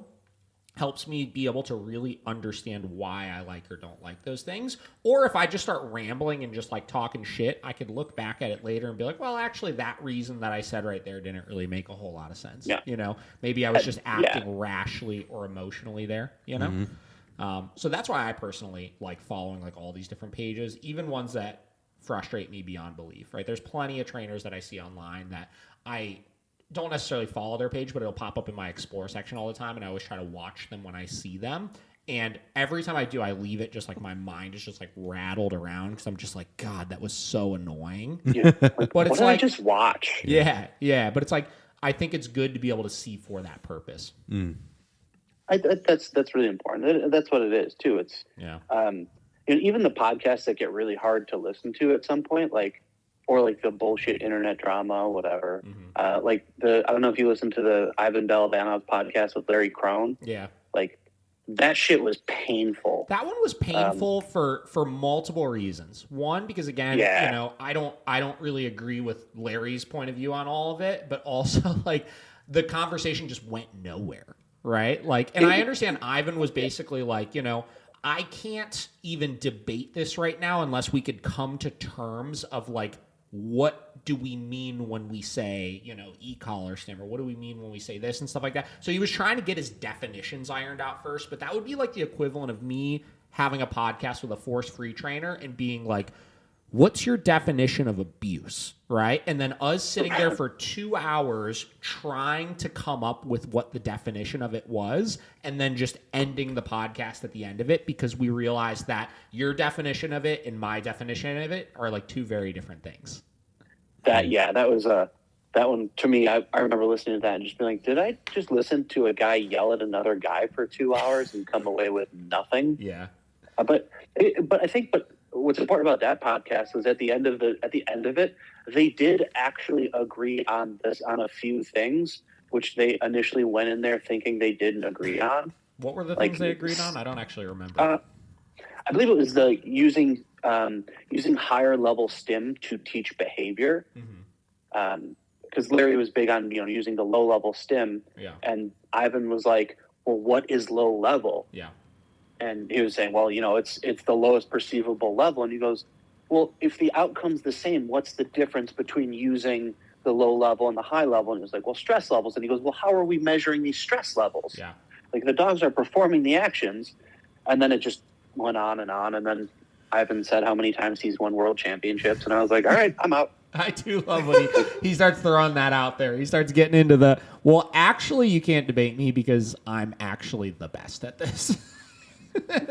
helps me be able to really understand why I like or don't like those things. Or if I just start rambling and just like talking shit, I could look back at it later and be like, well, actually that reason that I said right there didn't really make a whole lot of sense. Yeah. Maybe I was just acting rashly or emotionally there, So that's why I personally like following like all these different pages, even ones that frustrate me beyond belief, right? There's plenty of trainers that I see online that I don't necessarily follow their page, but it'll pop up in my explore section all the time, and I always try to watch them when I see them. And every time I do, I leave it just like my mind is just like rattled around because I'm just like, God, that was so annoying. Yeah. But it's like, just watch. Yeah. But it's like, I think it's good to be able to see for that purpose. That's really important. That's what it is too. It's even the podcasts that get really hard to listen to at some point, or like the bullshit internet drama, whatever. I don't know if you listen to the Ivan Balabanov podcast with Larry Crone. Yeah. Like that shit was painful. That one was painful for multiple reasons. One, because again, I don't really agree with Larry's point of view on all of it, but also like the conversation just went nowhere. Right. Like, and I understand Ivan was basically like, I can't even debate this right now unless we could come to terms of like, what do we mean when we say, e-collar stim, or what do we mean when we say this and stuff like that. So he was trying to get his definitions ironed out first, but that would be like the equivalent of me having a podcast with a force-free trainer and being like, what's your definition of abuse, right? And then us sitting there for 2 hours trying to come up with what the definition of it was, and then just ending the podcast at the end of it because we realized that your definition of it and my definition of it are like two very different things. That was that one to me. I remember listening to that and just being like, did I just listen to a guy yell at another guy for 2 hours and come away with nothing? Yeah. But what's important about that podcast is at the end of it, they did actually agree on a few things, which they initially went in there thinking they didn't agree on. What were the things they agreed on? I don't actually remember. I believe it was the using higher level stim to teach behavior. Because Larry was big on using the low level stim, and Ivan was like, well, what is low level? Yeah. And he was saying, well, it's the lowest perceivable level. And he goes, well, if the outcome's the same, what's the difference between using the low level and the high level? And he was like, well, stress levels. And he goes, well, how are we measuring these stress levels? Yeah. Like the dogs are performing the actions. And then it just went on. And then Ivan said how many times he's won world championships. And I was like, all right, I'm out. I do love when he starts throwing that out there. He starts getting into the, well, actually, you can't debate me because I'm actually the best at this.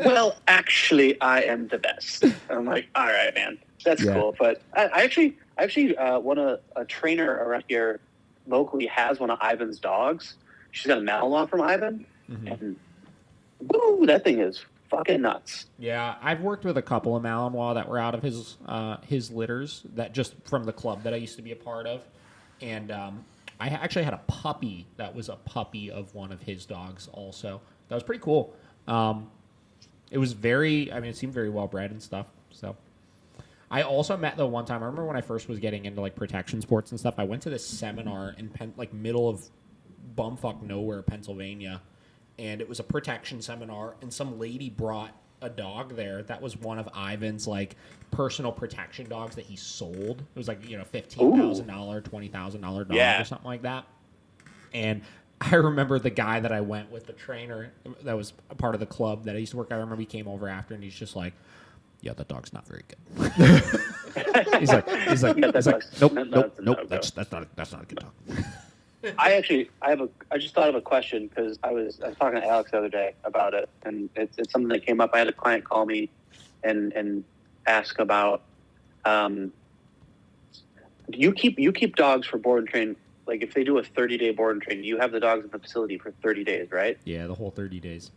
Well, actually, I am the best. I'm like, all right, man, that's cool. But I actually, a trainer around here locally has one of Ivan's dogs. She's got a Malinois from Ivan, and woo, that thing is fucking nuts. Yeah, I've worked with a couple of Malinois that were out of his litters, that just from the club that I used to be a part of, and I actually had a puppy that was a puppy of one of his dogs also. That was pretty cool. It was it seemed very well bred and stuff. So I also met one time. I remember when I first was getting into like protection sports and stuff. I went to this seminar in middle of bumfuck nowhere, Pennsylvania, and it was a protection seminar. And some lady brought a dog there that was one of Ivan's like personal protection dogs that he sold. It was like $15,000, $20,000 dog or something like that. And I remember the guy that I went with, the trainer that was a part of the club that I used to work at. I remember he came over after, and he's just like, "Yeah, that dog's not very good." he's like, nope, that's not a good dog. I just thought of a question because I was talking to Alex the other day about it, and it's something that came up. I had a client call me and ask about, you keep dogs for board and train. Like, if they do a 30-day board and train, you have the dogs in the facility for 30 days, right? Yeah, the whole 30 days.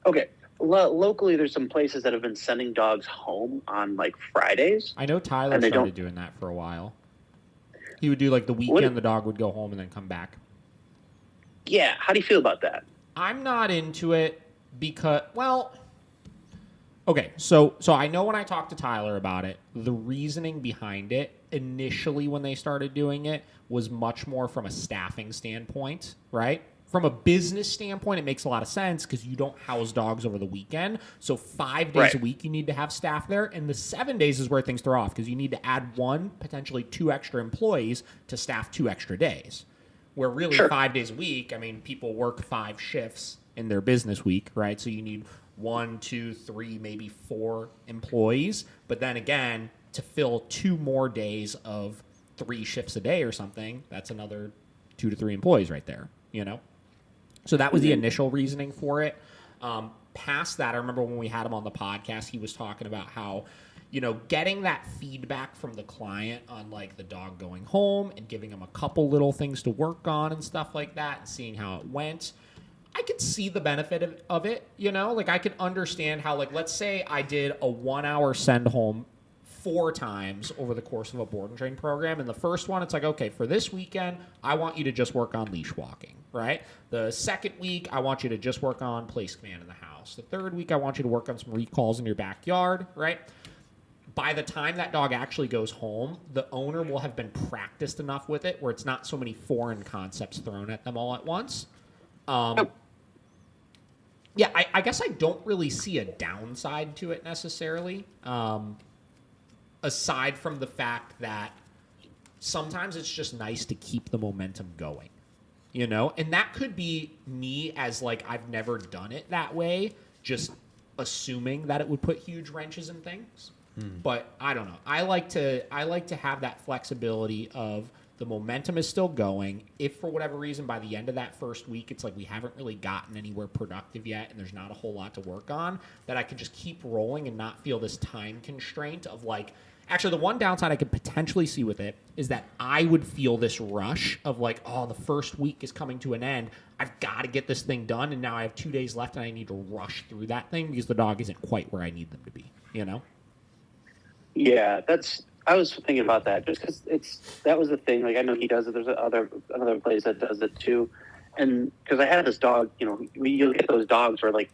Okay. Locally, there's some places that have been sending dogs home on, like, Fridays. I know Tyler started doing that for a while. He would do, like, the weekend, the dog would go home and then come back. Yeah. How do you feel about that? I'm not into it because, well... Okay, so I know when I talked to Tyler about it, the reasoning behind it, initially when they started doing it, was much more from a staffing standpoint, right? From a business standpoint, it makes a lot of sense because you don't house dogs over the weekend. So 5 days a week, you need to have staff there. And the 7 days is where things throw off because you need to add 1, potentially 2 extra employees to staff 2 extra days. Where really 5 days a week, I mean, people work 5 shifts in their business week, right? So you need 1, 2, 3, maybe 4 employees. But then again, to fill 2 more days of 3 shifts a day or something, that's another 2 to 3 employees right there, So that was the initial reasoning for it. Past that, I remember when we had him on the podcast, he was talking about how, getting that feedback from the client on like the dog going home and giving him a couple little things to work on and stuff like that and seeing how it went. I could see the benefit of it, Like, I could understand how, like, let's say I did a 1-hour send home 4 times over the course of a board and train program. And the first one, it's like, okay, for this weekend, I want you to just work on leash walking, right? The second week, I want you to just work on place command in the house. The third week, I want you to work on some recalls in your backyard, right? By the time that dog actually goes home, the owner will have been practiced enough with it where it's not so many foreign concepts thrown at them all at once. Yeah, I guess I don't really see a downside to it necessarily, aside from the fact that sometimes it's just nice to keep the momentum going, And that could be me as, like, I've never done it that way, just assuming that it would put huge wrenches in things. But I don't know. I like to have that flexibility of the momentum is still going. If for whatever reason by the end of that first week it's like we haven't really gotten anywhere productive yet and there's not a whole lot to work on, that I can just keep rolling and not feel this time constraint of like, actually the one downside I could potentially see with it is that I would feel this rush of like, oh, the first week is coming to an end. I've got to get this thing done, and now I have 2 days left and I need to rush through that thing because the dog isn't quite where I need them to be, Yeah, I was thinking about that just because that was the thing. Like, I know he does it. There's another place that does it too. And because I had this dog, you'll get those dogs where like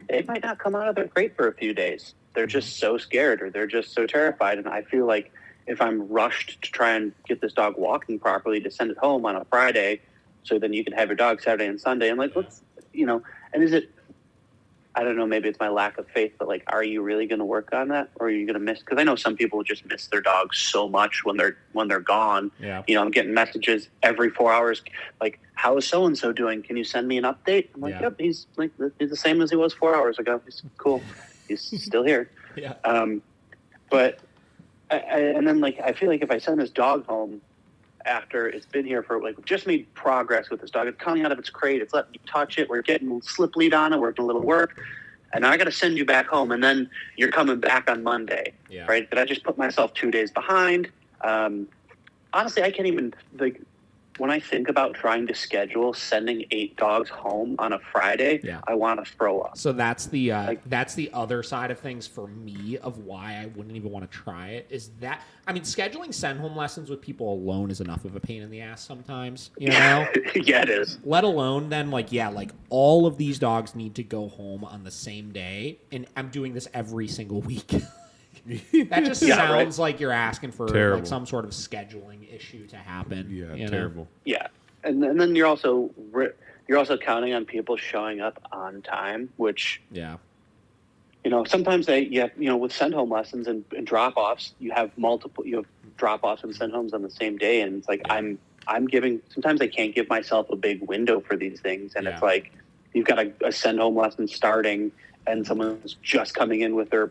they might not come out of their crate for a few days. They're just so scared or they're just so terrified. And I feel like if I'm rushed to try and get this dog walking properly to send it home on a Friday, so then you can have your dog Saturday and Sunday. And like, let's, and is it, I don't know, maybe it's my lack of faith, but like, are you really going to work on that, or are you going to miss? Because I know some people just miss their dogs so much when they're gone. Yeah. I'm getting messages every 4 hours, like, how is so and so doing? Can you send me an update? I'm like, yep, he's the same as he was 4 hours ago. He's cool. He's still here. Yeah. But and then like I feel like if I send this dog home after it's been here for like just made progress with this dog, it's coming out of its crate, it's letting me touch it, we're getting slip lead on it, we're doing a little work, and now I got to send you back home, and then you're coming back on Monday, right? Did I just put myself 2 days behind? Honestly, I can't even like. When I think about trying to schedule sending 8 dogs home on a Friday, I want to throw up. So that's the other side of things for me of why I wouldn't even want to try it. Is that I mean, scheduling send home lessons with people alone is enough of a pain in the ass sometimes. You know? Yeah, it is. Let alone then like all of these dogs need to go home on the same day, and I'm doing this every single week. That just sounds like you're asking for like some sort of scheduling issue to happen. Yeah, terrible. Know? Yeah, and then you're also counting on people showing up on time, which sometimes with send home lessons and drop offs, you have drop offs and send homes on the same day, and it's like I'm giving. Sometimes I can't give myself a big window for these things, and it's like you've got a send home lesson starting, and someone's just coming in with their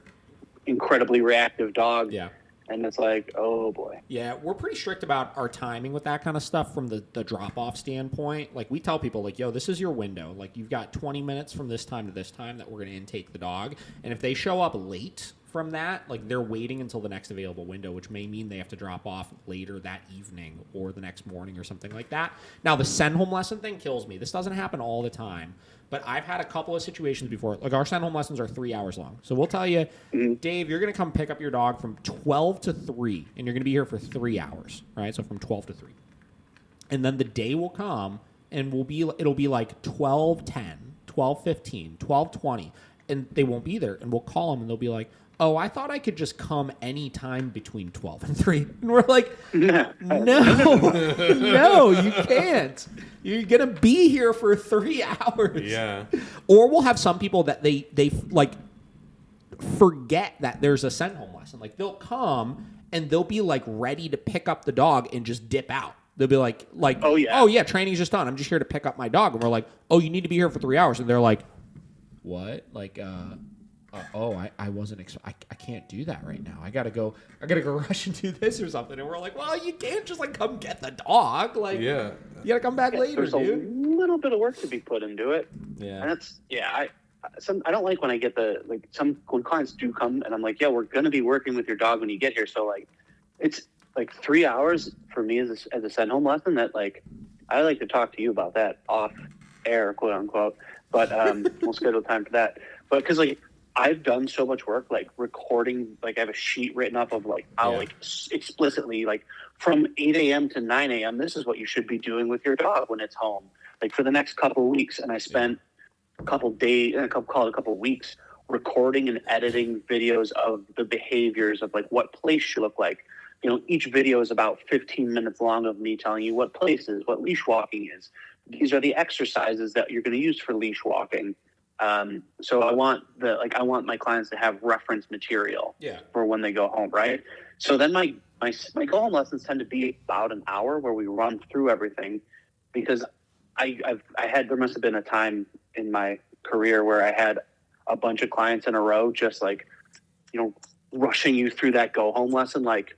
incredibly reactive dog. Yeah. And it's like, oh boy. Yeah, we're pretty strict about our timing with that kind of stuff from the drop-off standpoint. Like we tell people like, yo, this is your window. Like you've got 20 minutes from this time to this time that we're going to intake the dog. And if they show up late from that, like they're waiting until the next available window, which may mean they have to drop off later that evening or the next morning or something like that. Now the send home lesson thing kills me. This doesn't happen all the time. But I've had a couple of situations before. Like our send home lessons are 3 hours long. So we'll tell you, Dave, you're going to come pick up your dog from 12 to 3, and you're going to be here for 3 hours, right? So from 12 to 3. And then the day will come, and it'll be like 12:10, 12:15, 12:20, and they won't be there. And we'll call them, and they'll be like, oh, I thought I could just come any time between 12 and 3. And we're like, no, you can't. You're going to be here for 3 hours. Yeah. Or we'll have some people that they like forget that there's a send home lesson. Like they'll come and they'll be like ready to pick up the dog and just dip out. They'll be like, oh yeah, training's just done. I'm just here to pick up my dog. And we're like, oh, you need to be here for 3 hours. And they're like, what? Like, I wasn't. I can't do that right now. I gotta go rush and do this or something. And we're like, well, you can't just like come get the dog. Like, you gotta come back later, dude. There's a little bit of work to be put into it. Yeah, and that's I don't like when I get when clients do come and I'm like, yeah, we're gonna be working with your dog when you get here. So like, it's like 3 hours for me as a send home lesson. That like, I like to talk to you about that off air, quote unquote. But we'll schedule time for that. But because like. I've done so much work, like recording, like I have a sheet written up of like how like explicitly like from 8 a.m. to 9 a.m. This is what you should be doing with your dog when it's home, like for the next couple of weeks. And I spent a couple weeks recording and editing videos of the behaviors of like what place should look like. You know, each video is about 15 minutes long of me telling you what places, what leash walking is. These are the exercises that you're going to use for leash walking. So I want my clients to have reference material for when they go home, right? So then my go home lessons tend to be about an hour where we run through everything, because there must have been a time in my career where I had a bunch of clients in a row just like, you know, rushing you through that go home lesson, like,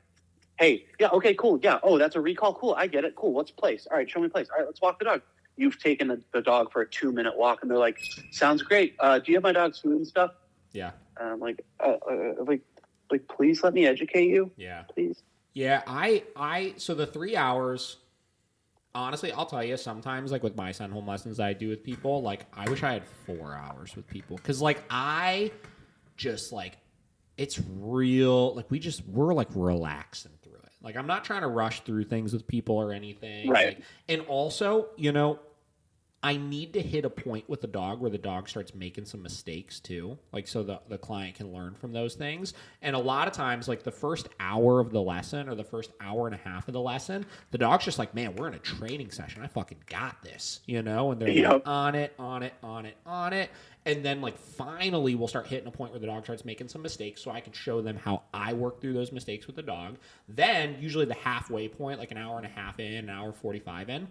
hey, yeah, okay, cool, yeah, oh, that's a recall, cool, I get it, cool, what's place? All right, show me place. All right, let's walk the dog. You've taken the dog for a 2-minute walk, and they're like, sounds great. Do you have my dog's food and stuff? Yeah. Like, please let me educate you. Yeah. Please. Yeah, so the 3 hours, honestly, I'll tell you, sometimes, like, with my send home lessons that I do with people, like, I wish I had 4 hours with people. Because, like, I just, like, it's real, like, we're, like, relaxing through it. Like, I'm not trying to rush through things with people or anything. Right. Like, and also, you know, I need to hit a point with the dog where the dog starts making some mistakes too, like so the client can learn from those things. And a lot of times, like the first hour of the lesson or the first hour and a half of the lesson, the dog's just like, man, we're in a training session. I fucking got this, you know? And they're like on it. And then like finally we'll start hitting a point where the dog starts making some mistakes so I can show them how I work through those mistakes with the dog. Then usually the halfway point, like an hour and a half in, an hour 45 in,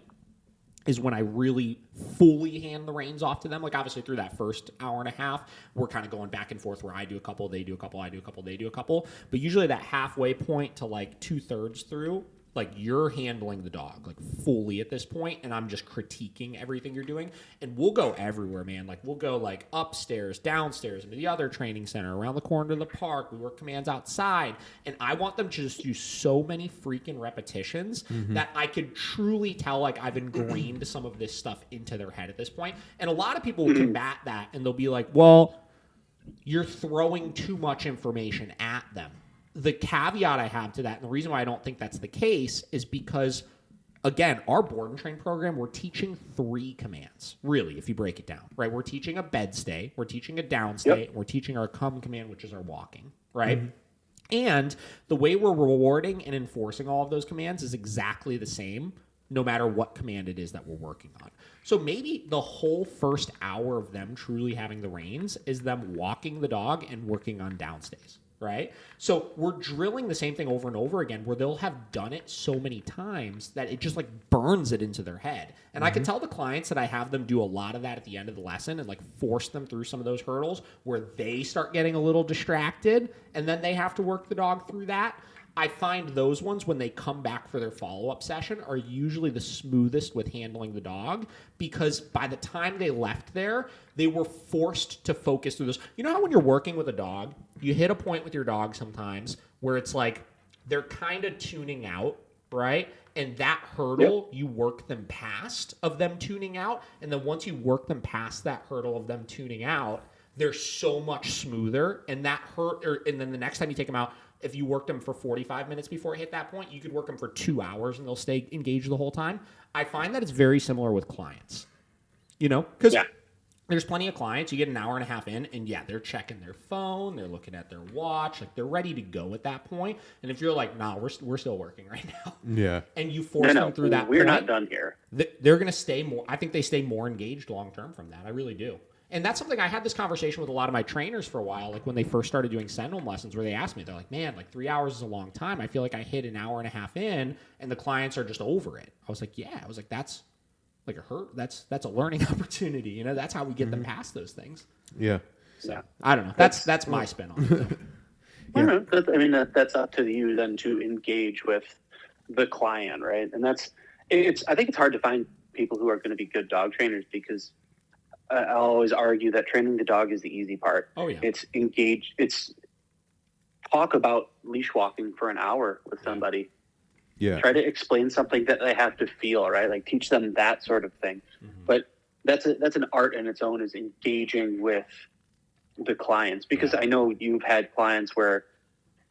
is when I really fully hand the reins off to them. Like, obviously, through that first hour and a half, we're kind of going back and forth where I do a couple, they do a couple, I do a couple, they do a couple. But usually that halfway point to like 2/3 through, like, you're handling the dog like fully at this point, and I'm just critiquing everything you're doing. And we'll go everywhere, man. Like, we'll go like upstairs, downstairs, into the other training center, around the corner to the park. We work commands outside, and I want them to just do so many freaking repetitions that I could truly tell like I've ingrained some of this stuff into their head at this point. And a lot of people will combat that, and they'll be like, well, you're throwing too much information at them. The caveat I have to that, and the reason why I don't think that's the case, is because, again, our board and train program, we're teaching 3 commands, really, if you break it down, right? We're teaching a bed stay, we're teaching a down stay, and we're teaching our come command, which is our walking, right? And the way we're rewarding and enforcing all of those commands is exactly the same, no matter what command it is that we're working on. So maybe the whole first hour of them truly having the reins is them walking the dog and working on downstays. Right? So we're drilling the same thing over and over again, where they'll have done it so many times that it just like burns it into their head. And I can tell the clients that I have them do a lot of that at the end of the lesson and like force them through some of those hurdles where they start getting a little distracted, and then they have to work the dog through that. I find those ones, when they come back for their follow-up session, are usually the smoothest with handling the dog, because by the time they left there, they were forced to focus through this. You know how when you're working with a dog, you hit a point with your dog sometimes where it's like they're kind of tuning out, right? And that hurdle, you work them past of them tuning out. And then once you work them past that hurdle of them tuning out, they're so much smoother. And that and then the next time you take them out, if you worked them for 45 minutes before it hit that point, you could work them for 2 hours and they'll stay engaged the whole time. I find that it's very similar with clients, you know, because there's plenty of clients, you get an hour and a half in, and they're checking their phone, they're looking at their watch, like they're ready to go at that point. And if you're like, nah, we're still working right now. And you force them through that we're not done here. They're going to stay more. I think they stay more engaged long-term from that. I really do. And that's something I had this conversation with a lot of my trainers for a while, like when they first started doing send-home lessons, where they asked me, they're like, man, like 3 hours is a long time. I feel like I hit an hour and a half in and the clients are just over it. I was like, that's like that's a learning opportunity. You know, that's how we get them past those things. So I don't know. That's my spin on it. I mean, that's up to you then to engage with the client, right? And I think it's hard to find people who are going to be good dog trainers, because I'll always argue that training the dog is the easy part. Oh, yeah. It's engage. It's talk about leash walking for an hour with somebody. Yeah. Try to explain something that they have to feel, right? Like teach them that sort of thing. But that's an art in its own, is engaging with the clients. Because I know you've had clients where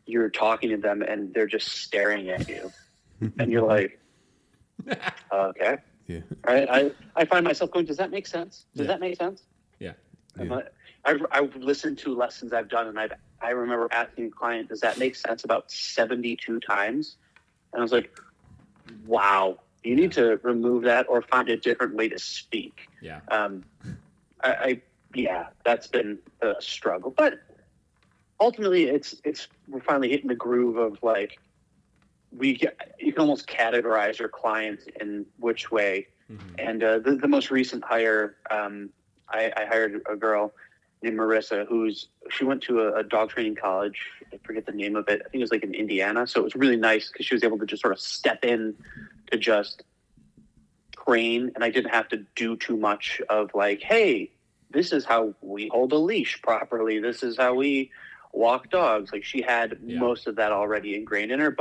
you're talking to them and they're just staring at you. And you're like, okay. Yeah. Right. I find myself going, does that make sense? Does that make sense? Yeah. I've listened to lessons I've done, and I remember asking a client, does that make sense, about 72 times? And I was like, wow, you need to remove that or find a different way to speak. Yeah. That's been a struggle, but ultimately we're finally hitting the groove of like, you can almost categorize your clients in which way. And the most recent hire, I hired a girl named Marissa, she went to a dog training college. I forget the name of it. I think it was like in Indiana. So it was really nice because she was able to just sort of step in to just train, and I didn't have to do too much of like, hey, this is how we hold a leash properly. This is how we walk dogs. Like, she had most of that already ingrained in her,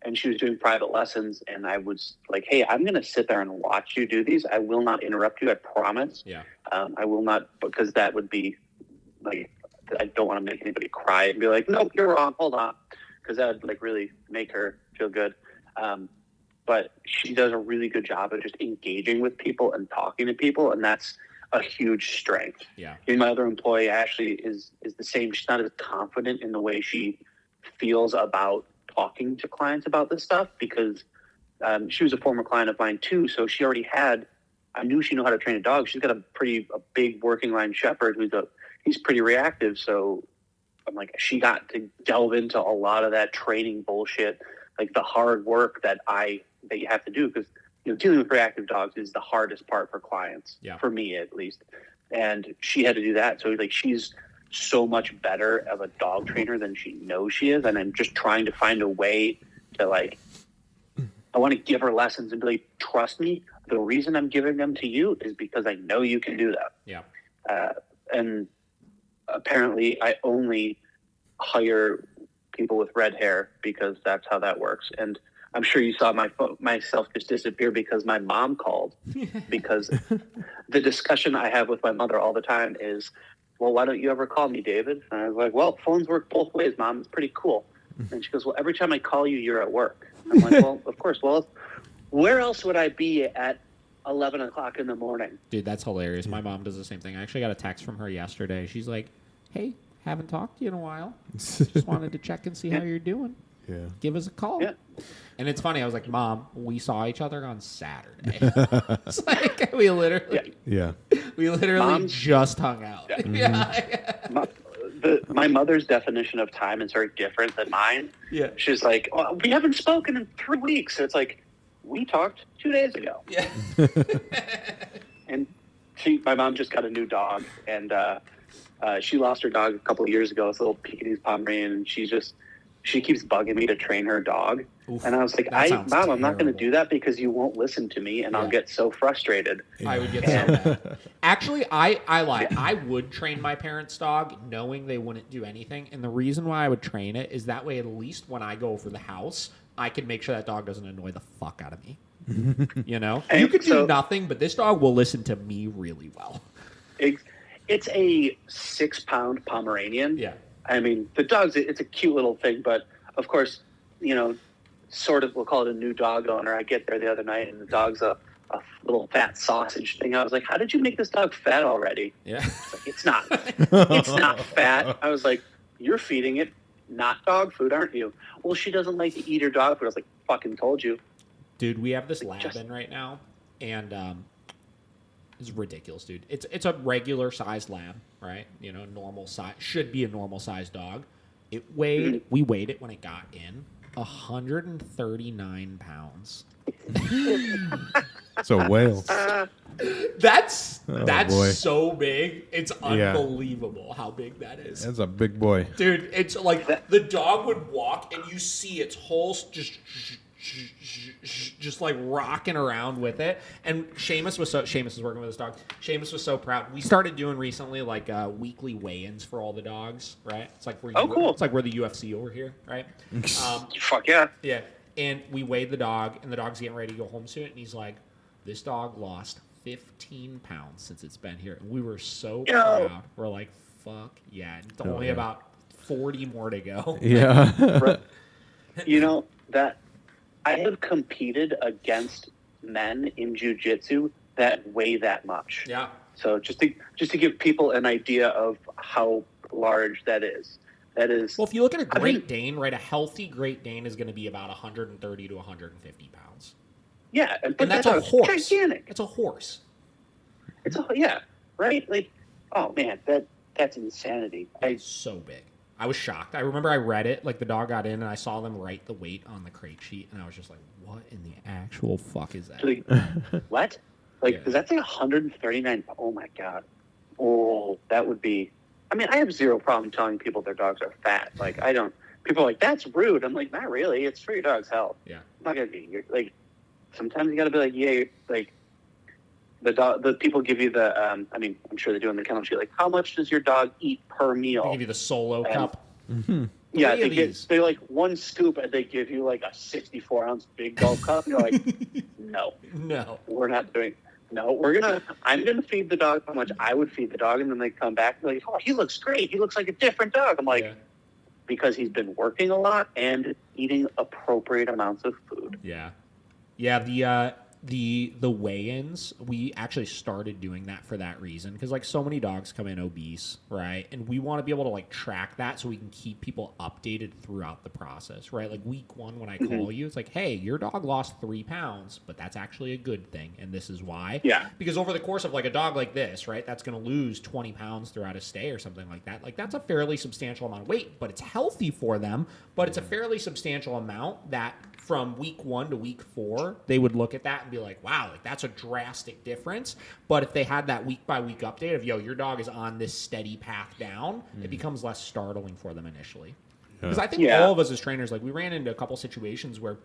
and she was doing private lessons, and I was like, hey, I'm going to sit there and watch you do these. I will not interrupt you. I promise. Yeah. I will not, because that would be like, I don't want to make anybody cry and be like, nope, you're wrong. Hold on. Because that would like really make her feel good. But she does a really good job of just engaging with people and talking to people. And that's a huge strength. Yeah. And my other employee, Ashley, is the same. She's not as confident in the way she feels about talking to clients about this stuff, because she was a former client of mine too. So she already I knew she knew how to train a dog. She's got a big working line shepherd he's pretty reactive. So I'm like, she got to delve into a lot of that training bullshit, like the hard work that you have to do. Because dealing with reactive dogs is the hardest part for clients, for me at least. And she had to do that. So like, she's so much better of a dog trainer than she knows she is. And I'm just trying to find a way to like, I want to give her lessons and be like, trust me, the reason I'm giving them to you is because I know you can do that. Yeah. And apparently I only hire people with red hair because that's how that works. And I'm sure you saw myself just disappear because my mom called, because the discussion I have with my mother all the time is, well, why don't you ever call me, David? And I was like, well, phones work both ways, Mom. It's pretty cool. And she goes, well, every time I call you, you're at work. I'm like, well, of course. Well, where else would I be at 11 o'clock in the morning? Dude, that's hilarious. My mom does the same thing. I actually got a text from her yesterday. She's like, hey, haven't talked to you in a while. Just wanted to check and see how you're doing. Yeah. Give us a call. Yeah. And it's funny. I was like, Mom, we saw each other on Saturday. It's like we literally Mom's, just hung out. Yeah. My mother's definition of time is very different than mine. Yeah. She's like, oh, we haven't spoken in 3 weeks. So it's like, we talked 2 days ago. Yeah. And my mom just got a new dog, and she lost her dog a couple of years ago. It's a little Pekingese Pomeranian, and she keeps bugging me to train her dog. Oof, and I was like, Mom, I'm not going to do that because you won't listen to me, and I'll get so frustrated. I would get so mad. Actually, I lie. Yeah. I would train my parents' dog knowing they wouldn't do anything. And the reason why I would train it is that way at least when I go over the house, I can make sure that dog doesn't annoy the fuck out of me. You know? You could do nothing, but this dog will listen to me really well. It's a 6-pound Pomeranian. Yeah. I mean, the dog's, it's a cute little thing, but of course, sort of, we'll call it a new dog owner. I get there the other night and the dog's a little fat sausage thing. I was like, how did you make this dog fat already? Yeah. It's like, it's not fat. I was like, you're feeding it not dog food, aren't you? Well, she doesn't like to eat her dog food. I was like, fucking told you. Dude, we have this lab in right now, and it's ridiculous, dude. It's a regular sized lab, right? Normal size, should be a normal sized dog. We weighed it when it got in, 139 pounds. It's a whale. That's so big. It's unbelievable how big that is. That's a big boy. Dude, it's like the dog would walk and you see its whole just like rocking around with it. And Seamus is working with his dog. Seamus was so proud. We started doing recently like weekly weigh-ins for all the dogs, right? It's like cool. It's like we're the UFC over here, right? Fuck yeah. Yeah. And we weighed the dog, and the dog's getting ready to go home soon, and he's like, this dog lost 15 pounds since it's been here. And we were so proud. We're like, fuck yeah. It's only about 40 more to go. Yeah. That I have competed against men in jiu-jitsu that weigh that much. Yeah. So just to give people an idea of how large that is. Well, if you look at a Great Dane, right, a healthy Great Dane is going to be about 130 to 150 pounds. Yeah, and that's a horse. Gigantic. It's a horse. Right? Like, oh man, that's insanity. It's so big. I was shocked. I remember I read it, like the dog got in, and I saw them write the weight on the crate sheet, and I was just like, what in the actual fuck is that? Like, what? Like, does that say 139? Oh my god. Oh, that would be. I mean, I have zero problem telling people their dogs are fat. Like, I don't. People are like, that's rude. I'm like, not really. It's for your dog's health. Yeah. I'm not gonna be. Like, sometimes you gotta be like, yeah, like. The people give you the. I mean, I'm sure they do in the kennel sheet. Like, how much does your dog eat per meal? They give you the solo cup. Mm-hmm. Yeah, they like one scoop, and they give you like a 64-ounce big gulp cup. And you're like, no, we're not doing. No, I'm gonna feed the dog how much I would feed the dog, and then they come back and they're like, oh, he looks great. He looks like a different dog. I'm like, because he's been working a lot and eating appropriate amounts of food. Yeah. The weigh-ins, we actually started doing that for that reason, because like so many dogs come in obese, right? And we want to be able to like track that so we can keep people updated throughout the process, right? Like week 1 when I call you, it's like, hey, your dog lost 3 pounds, but that's actually a good thing, and this is why. Yeah. Because over the course of like a dog like this, right, that's going to lose 20 pounds throughout a stay or something like that. Like that's a fairly substantial amount of weight, but it's healthy for them, but it's a fairly substantial amount that from week 1 to week 4, they would look at that and be like, wow, like that's a drastic difference. But if they had that week by week update of, yo, your dog is on this steady path down, it becomes less startling for them initially. Because I think all of us as trainers, like we ran into a couple situations where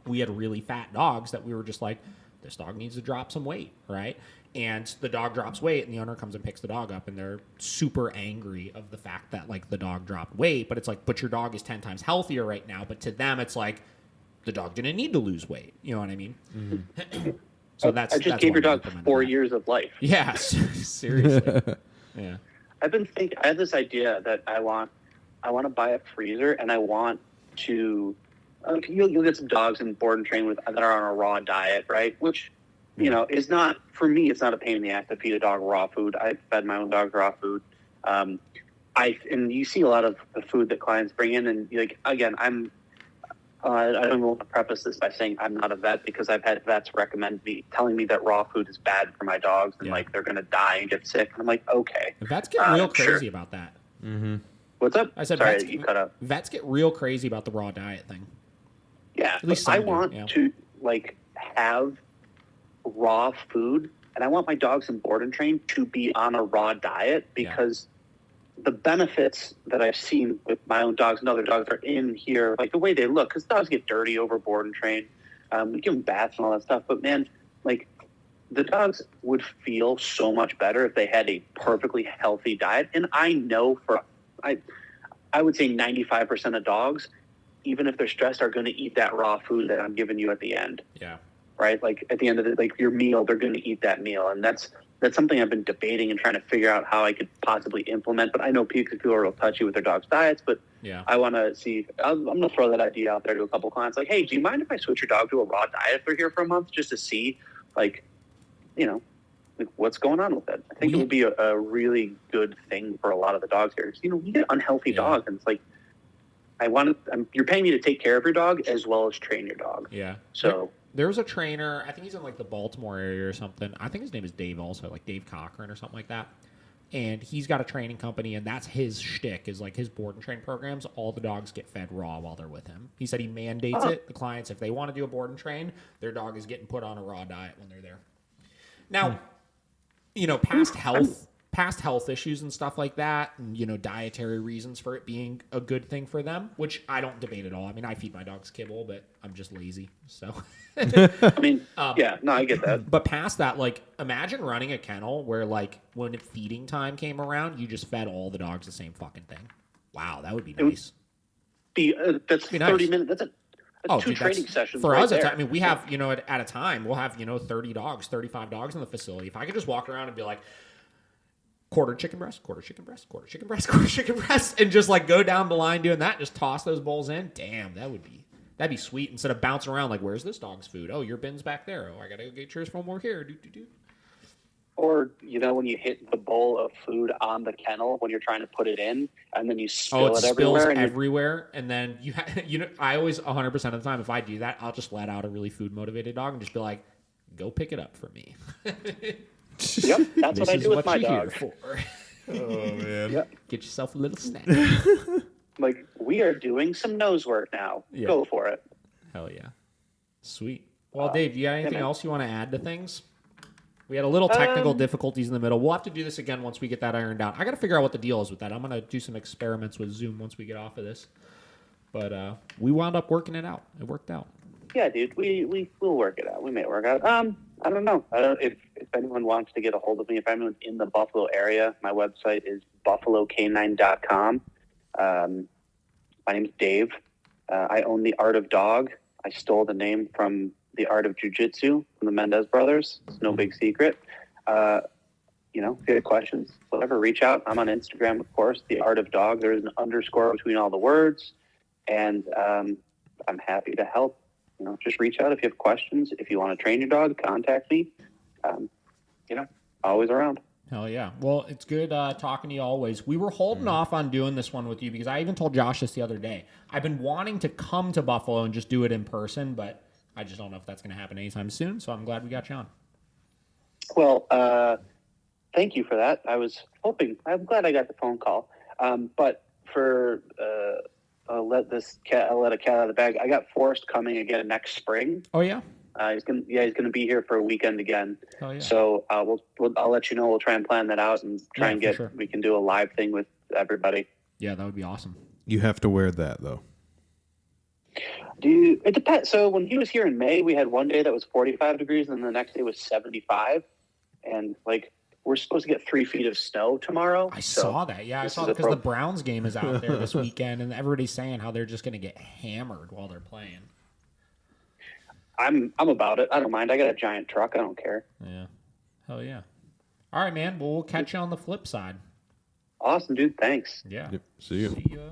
we had really fat dogs that we were just like, this dog needs to drop some weight, right? And the dog drops weight, and the owner comes and picks the dog up, and they're super angry of the fact that, like, the dog dropped weight. But it's like, but your dog is 10 times healthier right now. But to them, it's like, the dog didn't need to lose weight. You know what I mean? Mm-hmm. So I just gave your dog 4 years of life. Yeah, seriously. Yeah. I've been thinking. I have this idea that I want to buy a freezer, and I want to. You'll get some dogs in board and train with that are on a raw diet, right? Which, is not, for me, it's not a pain in the ass to feed a dog raw food. I fed my own dogs raw food. And you see a lot of the food that clients bring in, and like, again, I don't even want to preface this by saying I'm not a vet, because I've had vets telling me that raw food is bad for my dogs and like they're going to die and get sick. And I'm like, okay. Vets get real crazy about that. Mm-hmm. What's up? I said, sorry, you cut up. Vets get real crazy about the raw diet thing. Yeah, I want to like have raw food, and I want my dogs in board and train to be on a raw diet, because the benefits that I've seen with my own dogs and other dogs are in here, like the way they look, because dogs get dirty over board and train. We give them baths and all that stuff, but man, like the dogs would feel so much better if they had a perfectly healthy diet. And I know I would say 95% of dogs, even if they're stressed, are going to eat that raw food that I'm giving you at the end. Yeah. Right? Like at the end of like your meal, they're going to eat that meal. And that's something I've been debating and trying to figure out how I could possibly implement. But I know people are real touchy with their dogs' diets, but I want to see, I'm going to throw that idea out there to a couple clients. Like, hey, do you mind if I switch your dog to a raw diet if they're here for a month, just to see, like, like what's going on with it? I think it would be a really good thing for a lot of the dogs here. We get unhealthy dogs, and it's like, you're paying me to take care of your dog as well as train your dog. Yeah. So there's a trainer, I think he's in like the Baltimore area or something. I think his name is Dave also, like Dave Cochran or something like that. And he's got a training company, and that's his shtick, is like his board and train programs. All the dogs get fed raw while they're with him. He said he mandates it. The clients, if they want to do a board and train, their dog is getting put on a raw diet when they're there. Now, past health issues and stuff like that, and dietary reasons for it being a good thing for them, which I don't debate at all. I mean, I feed my dogs kibble, but I'm just lazy. So I mean, I get that. But past that, like, imagine running a kennel where, like, when feeding time came around, you just fed all the dogs the same fucking thing. Wow, that would be nice. That's 30 minutes. That's two training sessions for right us. there. I mean, we have at a time we'll have 30 dogs, 35 dogs in the facility. If I could just walk around and be like, quarter chicken breast, quarter chicken breast, quarter chicken breast, quarter chicken breast, and just like go down the line doing that, just toss those bowls in. Damn, that'd be sweet. Instead of bouncing around like, where's this dog's food? Oh, your bin's back there. Oh, I gotta go get yours from over here. Do. Or when you hit the bowl of food on the kennel when you're trying to put it in, and then you spill it everywhere. Everywhere, and then I always 100% of the time, if I do that, I'll just let out a really food motivated dog and just be like, go pick it up for me. Yep, that's what I do with my dog. Oh man! Yep. Get yourself a little snack. Like, we are doing some nose work now. Yeah. Go for it. Hell yeah! Sweet. Well, Dave, you got anything else you want to add to things? We had a little technical difficulties in the middle. We'll have to do this again once we get that ironed out. I got to figure out what the deal is with that. I'm going to do some experiments with Zoom once we get off of this. But we wound up working it out. It worked out. Yeah, dude. We'll work it out. We may work out. I don't know. If anyone wants to get a hold of me, if anyone's in the Buffalo area, my website is buffalocanine.com. My name's Dave. I own The Art of Dog. I stole the name from The Art of Jiu-Jitsu from the Mendez brothers. It's no big secret. If you have questions, whatever, reach out. I'm on Instagram, of course, The Art of Dog. There's an underscore between all the words. And I'm happy to help. Just reach out if you have questions. If you want to train your dog, contact me. Always around. Hell yeah. Well, it's good talking to you always. We were holding off on doing this one with you because I even told Josh this the other day. I've been wanting to come to Buffalo and just do it in person, but I just don't know if that's going to happen anytime soon, so I'm glad we got you on. Well, thank you for that. I'm glad I got the phone call. But for let a cat out of the bag. I got Forrest coming again next spring. Oh yeah. He's gonna be here for a weekend again. Oh yeah. So I'll let you know. We'll try and plan that out and try and get. Sure. We can do a live thing with everybody. Yeah, that would be awesome. You have to wear that though. It depends. So when he was here in May, we had one day that was 45 degrees, and the next day was 75, and like we're supposed to get 3 feet of snow tomorrow. I saw that. Yeah, I saw it because the Browns game is out there this weekend, and everybody's saying how they're just going to get hammered while they're playing. I'm about it. I don't mind. I got a giant truck. I don't care. Yeah. Hell yeah. All right, man. Well, we'll catch you on the flip side. Awesome, dude. Thanks. Yeah. Yep. See you. See ya.